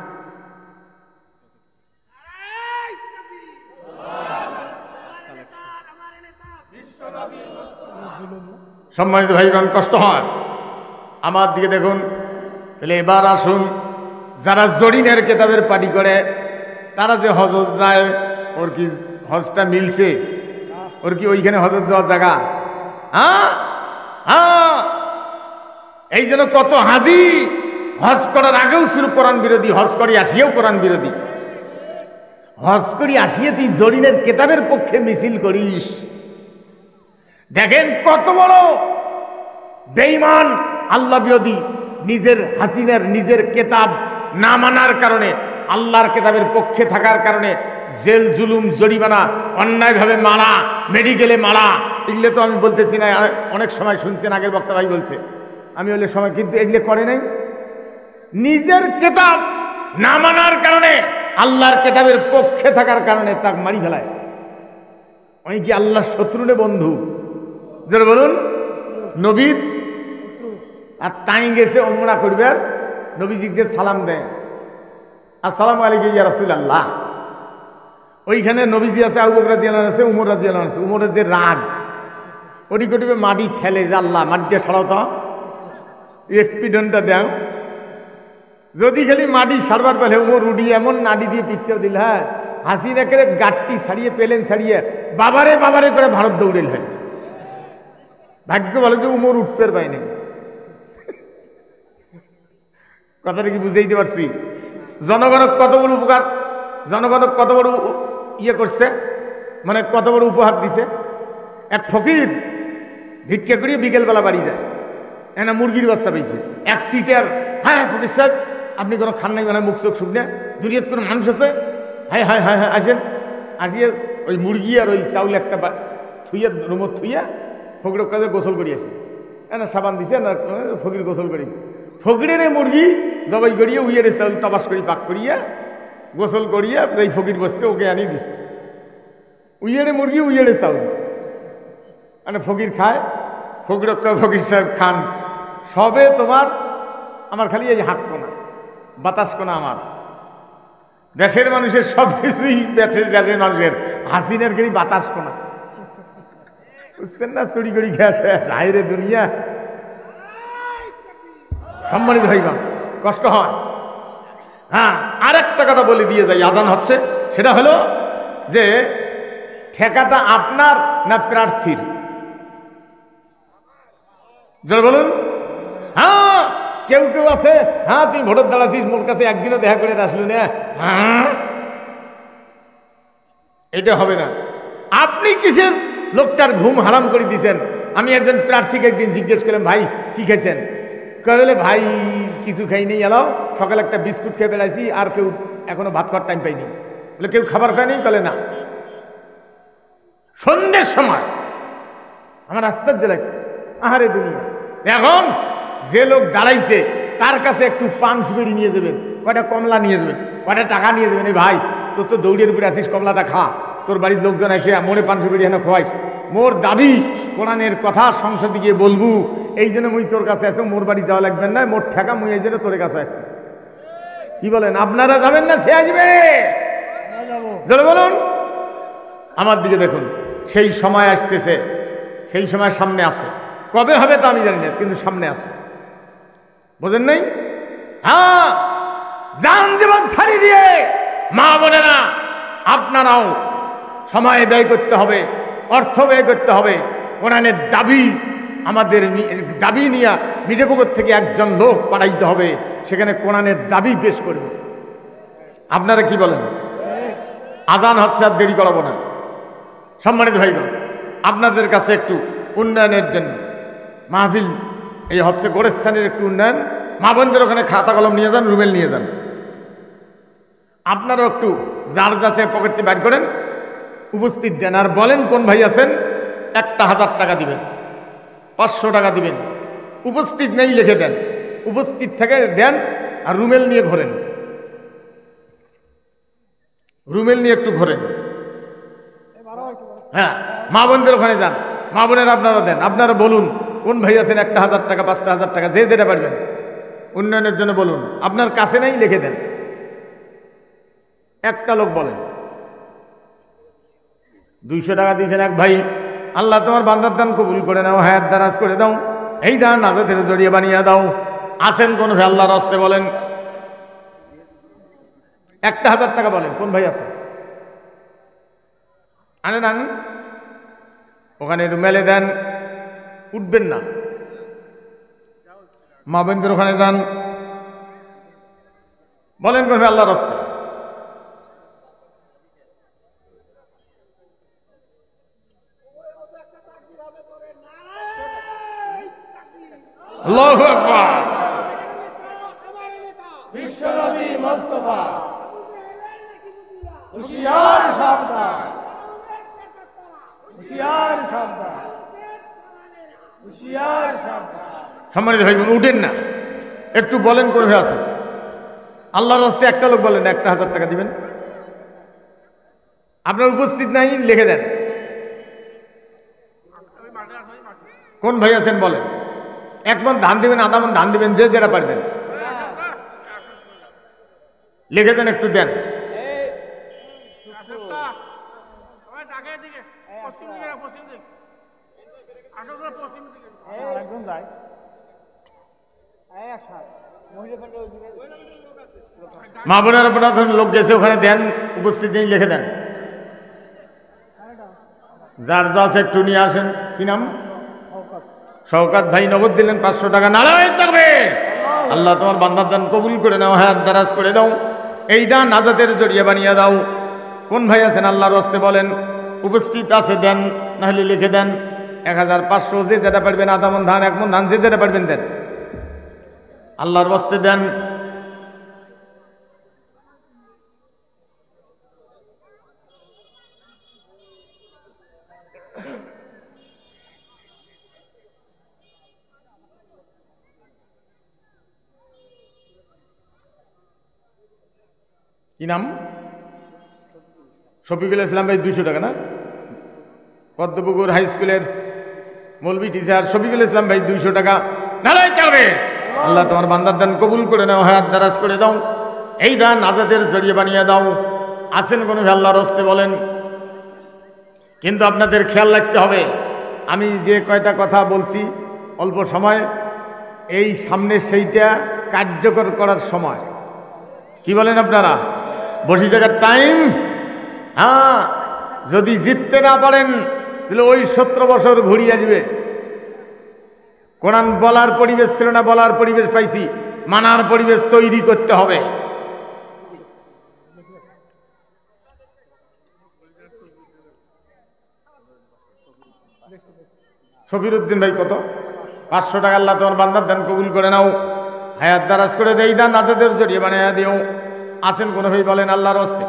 সম্মানিত ভাইগণ, কষ্ট হয় আমার দিকে দেখুন। তাহলে এবার আসুন, যারা জরিনের কিতাবের পাটি করে, তারা যে হজত যায়, ওর কি হজটা মিলছে? ওর কি ওইখানে হজত যাওয়ার জায়গা? হ্যাঁ হ্যাঁ। এই জন্য কত হাজি হজ করার আগেও ছিল কোরআন বিরোধী, হজ করে আসিয়েও কোরআন বিরোধী। হজ করি আসিয়ে তুই জরিনের কিতাবের পক্ষে মিছিল করিস। দেখেন কত বড় বেঈমান, আল্লাহ বিরোধী। নিজের হাসিনার নিজের কেতাব না মানার কারণে, আল্লাহর কেতাবের পক্ষে থাকার কারণে জেল, জুলুম, জরিমানা, অন্যায়ভাবে মারা, মেডিকেলে মারা, এগুলো তো আমি বলতেছি না, অনেক সময় শুনছেন, আগের বক্তা ভাই বলছে, আমি হলে সময়, কিন্তু এগুলো করে নাই। নিজের কেতাব না মানার কারণে, আল্লাহর কেতাবের পক্ষে থাকার কারণে তাকে মারি ফেলায়। আমি কি আল্লাহর শত্রু নে বন্ধু? যারা বলুন নবীর। আর তাই গেছে ওমরা করবে, নবীজিকে সালাম দেয়, আসসালামু আলাইকুম ইয়া রাসূলুল্লাহ। ওইখানে নবীজি আছে, আবু বকর রাদিয়াল্লাহু আনহু আছে, উমর রাদিয়াল্লাহু আনহু আছে। উমরের যে রাগ, ওটি কটিবে মাটি ঠেলে, যে আল্লাহ মাটিটা সরাও তো, এক্সপিডেন্টটা দেও। যদি খালি মাটি সারবার পেলে উমর উডি এমন নাড়ি দিয়ে পিঠতেও দিল, হ্যাঁ হাসিনাকে গাটটি ছাড়িয়ে পেলেন ছাড়িয়ে বাবারে বাবারে করে ভারত দৌড়েল হয়। ভাগ্য বলে যে উমর উঠতে পাইনি। কথাটা কি বুঝাইতে পারছি? জনগণক কত বড় উপকার, জনগণক কত বড় ইয়ে করছে, মানে কত বড় উপহার দিছে। এক ফকির ভিক্ষা করিয়ে বিকেলবেলা বাড়ি যায়, একটা মুরগির বাচ্চা পেয়েছে এক সিটের। হ্যাঁ ফকির সাহেব আপনি কোনো খান নাই, মানে মুখ চোখ শুকনে দুনিয়াতে কোনো মানুষ আছে? হ্যাঁ হ্যাঁ হ্যাঁ হ্যাঁ আসেন। আসিয়ে ওই মুরগি আর ওই চাউল একটা থুইয়া রুমত থুইয়া ফকিরের কাছে গোসল করিয়ে আসে। না সাবান দিছে না, ফকির গোসল করিয়েছে। ফকিরের মুরগি জবাই করিয়ে উইয়ের চাউল টবাস করি পাক করিয়া গোসল করিয়া এই ফকির বসছে, ওকে আনিয়ে দিছে। উইয়ের মুরগি উইয়ের চাউল মানে ফকির খায়। ফকির ফকির সাহেব খান, সবে তোমার আমার খালি এই হাত কোনা বাতাস কোনা আমার। দেশের মানুষের সব কিছুই দেশের মানুষের, হাসিনের খালি বাতাস কোনা, বুঝছেন না? চুরি করি গ্যাস হাইরে দুনিয়া। সম্মানিত ভাইগণ, কষ্ট হয়। হ্যাঁ আর একটা কথা বলে দিয়ে যাই, আজান হচ্ছে, সেটা হলো যে ঠেকাটা আপনার না প্রার্থীর? জোরে বলুন। হ্যাঁ কেউ কেউ আছে, হ্যাঁ তুই ভোটের দাঁড়াচ্ছিস, মোর কাছে একদিনও দেখা করে আসলো না, হ্যাঁ এটা হবে না। আপনি কিসের লোকটার ঘুম হারাম করে দিয়েছেন? আমি একজন প্রার্থীকে একদিন জিজ্ঞেস করলাম, ভাই কি খেয়েছেন? বলে ভাই কিছু খাই নেই, এলাও সকালে একটা বিস্কুট খেয়ে বেড়াইছি, আর কেউ এখনো ভাত খাওয়ার টাইম পাইনি। বলে কেউ খাবার খায়নি? বলে না। সন্ধ্যের সময় আমার আশ্চর্য লাগছে, আহারে দুনিয়া। এখন যে লোক দাঁড়াইছে তার কাছে একটু পান সুবেরি নিয়ে যাবেন, কয়টা কমলা নিয়ে যাবেন, কয়টা টাকা নিয়ে যাবেন। এই ভাই তোর তো দৌড়ের উপরে আছিস, কমলাটা খা, তোর বাড়ির লোকজন এসে মোড়ে পান সুবেরি হেন খোয়াইস। মোর দাবি কোরআনের কথা সংসদে গিয়ে বলবো, এই জন্য মুই তোর কাছে আসো, মোর বাড়ি যাওয়া লাগবেন না, মোর ঠেকা মুই এই জন্য তোর কাছে আসছি। কি বলেন, আপনারা যাবেন না সে আসবে? বলুন। আমার দিকে দেখুন, সেই সময় আসতেছে, সেই সময় সামনে আছে। কবে হবে তা আমি জানি না, কিন্তু সামনে আছে, বোঝেন নাই? হ্যাঁ জান জীবন ছাড়ি দিয়ে মা বোনেরা আপনারাও সময় ব্যয় করতে হবে, অর্থ ব্যয় করতে হবে। কোরআনের দাবি, আমাদের দাবি নিয়ে মির্জাপুকুর থেকে একজন লোক পাঠাইতে হবে, সেখানে কোরআনের দাবি পেশ করবে। আপনারা কি বলেন? আজান হচ্ছে, আর দেরি করাবো না। সম্মানিত ভাইগণ, আপনাদের কাছে একটু উন্নয়নের জন্য মাহফিল এই হচ্ছে গোরস্থানের একটু উন্নয়ন, মা বোনদের ওখানে খাতা কলম নিয়ে যান, রুমেল নিয়ে যান। আপনারাও একটু যার যাচ্ছে পকেটটি বের করেন, উপস্থিত দেন, আর বলেন কোন ভাই আছেন, 1000 টাকা দিবেন, 500 টাকা দিবেন। উপস্থিত নেই লিখে দেন, উপস্থিত থেকে দেন, আর রুমেল নিয়ে ঘোরেন, রুমেল নিয়ে একটু ঘোরেন। হ্যাঁ মা বোনদের ওখানে যান, মা বোনের আপনারা দেন, আপনারা বলুন কোন ভাই আছেন, 1000 টাকা 5000 টাকা যে যেটা পারবেন উন্নয়নের জন্য বলুন। আপনার কাছে নাই লিখে দেন, একটা লোক বলেন। 200 টাকা দিয়েছেন এক ভাই, আল্লাহ তোমার বান্দার দান কবুল করে নাও, হায়াত দারাজ করে দাও, এই দান নাজাতের জড়িয়ে বানিয়ে দাও। আসেন কোন ভাই আল্লাহর রাস্তে বলেন, 1000 টাকা বলেন কোন ভাই আছে? আনেন আনেন, ওখানে রুমেলে দেন, উঠবেন না। মা বোনদের ওখানে যান, বলেন কোন ভাই আল্লাহর রাস্তে। আল্লাহু আকবার। বিশ্বনবী মুস্তাফা হুশিয়ার সাবধান, হুশিয়ার সাবধান, হুশিয়ার সাবধান। সম্মানিত ভাই বোন উঠেন না, একটু বলেন কোন ভাই আছে আল্লাহর রাস্তায়। একটা লোক বলেন 1000 টাকা দিবেন। আপনার উপস্থিত নাই লিখে দেন, কোন ভাই আছেন বলেন। 1 মণ ধান দিবেন, আধা মণ ধান দিবেন, যে যেটা পারবেন লিখে দেন, একটু দেন। মা বোনের আপনার লোক গেছে ওখানে দেন, উপস্থিতি লিখে দেন। যার যা আছে একটু নিয়ে আসেন। কি নাম? শওকত ভাই নগদ দিলেন 500 টাকা। নারায়ণ থাকবে। আল্লাহ তোমার বান্দার দান কবুল করে নাও, হায়াত দারাজ করে দাও, এই দান নাজাতের জড়িয়ে বানিয়ে দাও। কোন ভাই আছেন আল্লাহর রাস্তে বলেন, উপস্থিত আছে দেন, না হলে লিখে দেন 1500। যে যেটা পারবেন, আধা মন ধান, 1 মন ধান, যে যেটা পারবেন দেন, আল্লাহর রাস্তে দেন। কি নাম? শফিকুল ইসলাম ভাই 200 টাকা না? পদ্মপুকুর হাই স্কুলের মৌলবি টিচার শফিকুল ইসলাম ভাই 200 টাকা। নারাই চলবে। আল্লাহ তোমার বান্দার দান কবুল করে নাও, হায়াত দারাজ করে দাও, এই দান আজাদের জড়িয়ে বানিয়ে দাও। আছেন কোনো ভাই আল্লাহর রাস্তে বলেন? কিন্তু আপনাদের খেয়াল রাখতে হবে, আমি যে কয়টা কথা বলছি অল্প সময়, এই সামনে সেইটা কার্যকর করার সময়। কি বলেন আপনারা? বসে থাকার টাইম। হ্যাঁ, যদি জিততে না পারেন তাহলে ওই 17 বছর ঘুরিয়ে যাবে। কোরআন বলার পরিবেশ ছিল না, বলার পরিবেশ পাইছি, মানার পরিবেশ তৈরি করতে হবে। শফির উদ্দিন ভাই কত? 500 টাকা। আল্লাহ তোমার বান্দার দান কবুল করে নাও, হায়াত দারাজ করে দেই, দান আজাদের জড়িয়ে বানিয়ে দিও। আছেন কোনো ভাই বলেন আল্লাহর রাস্তে?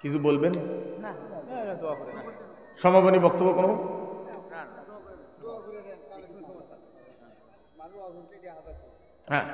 কিছু বলবেন? সমাপনী বক্তব্য কোনো? হ্যাঁ।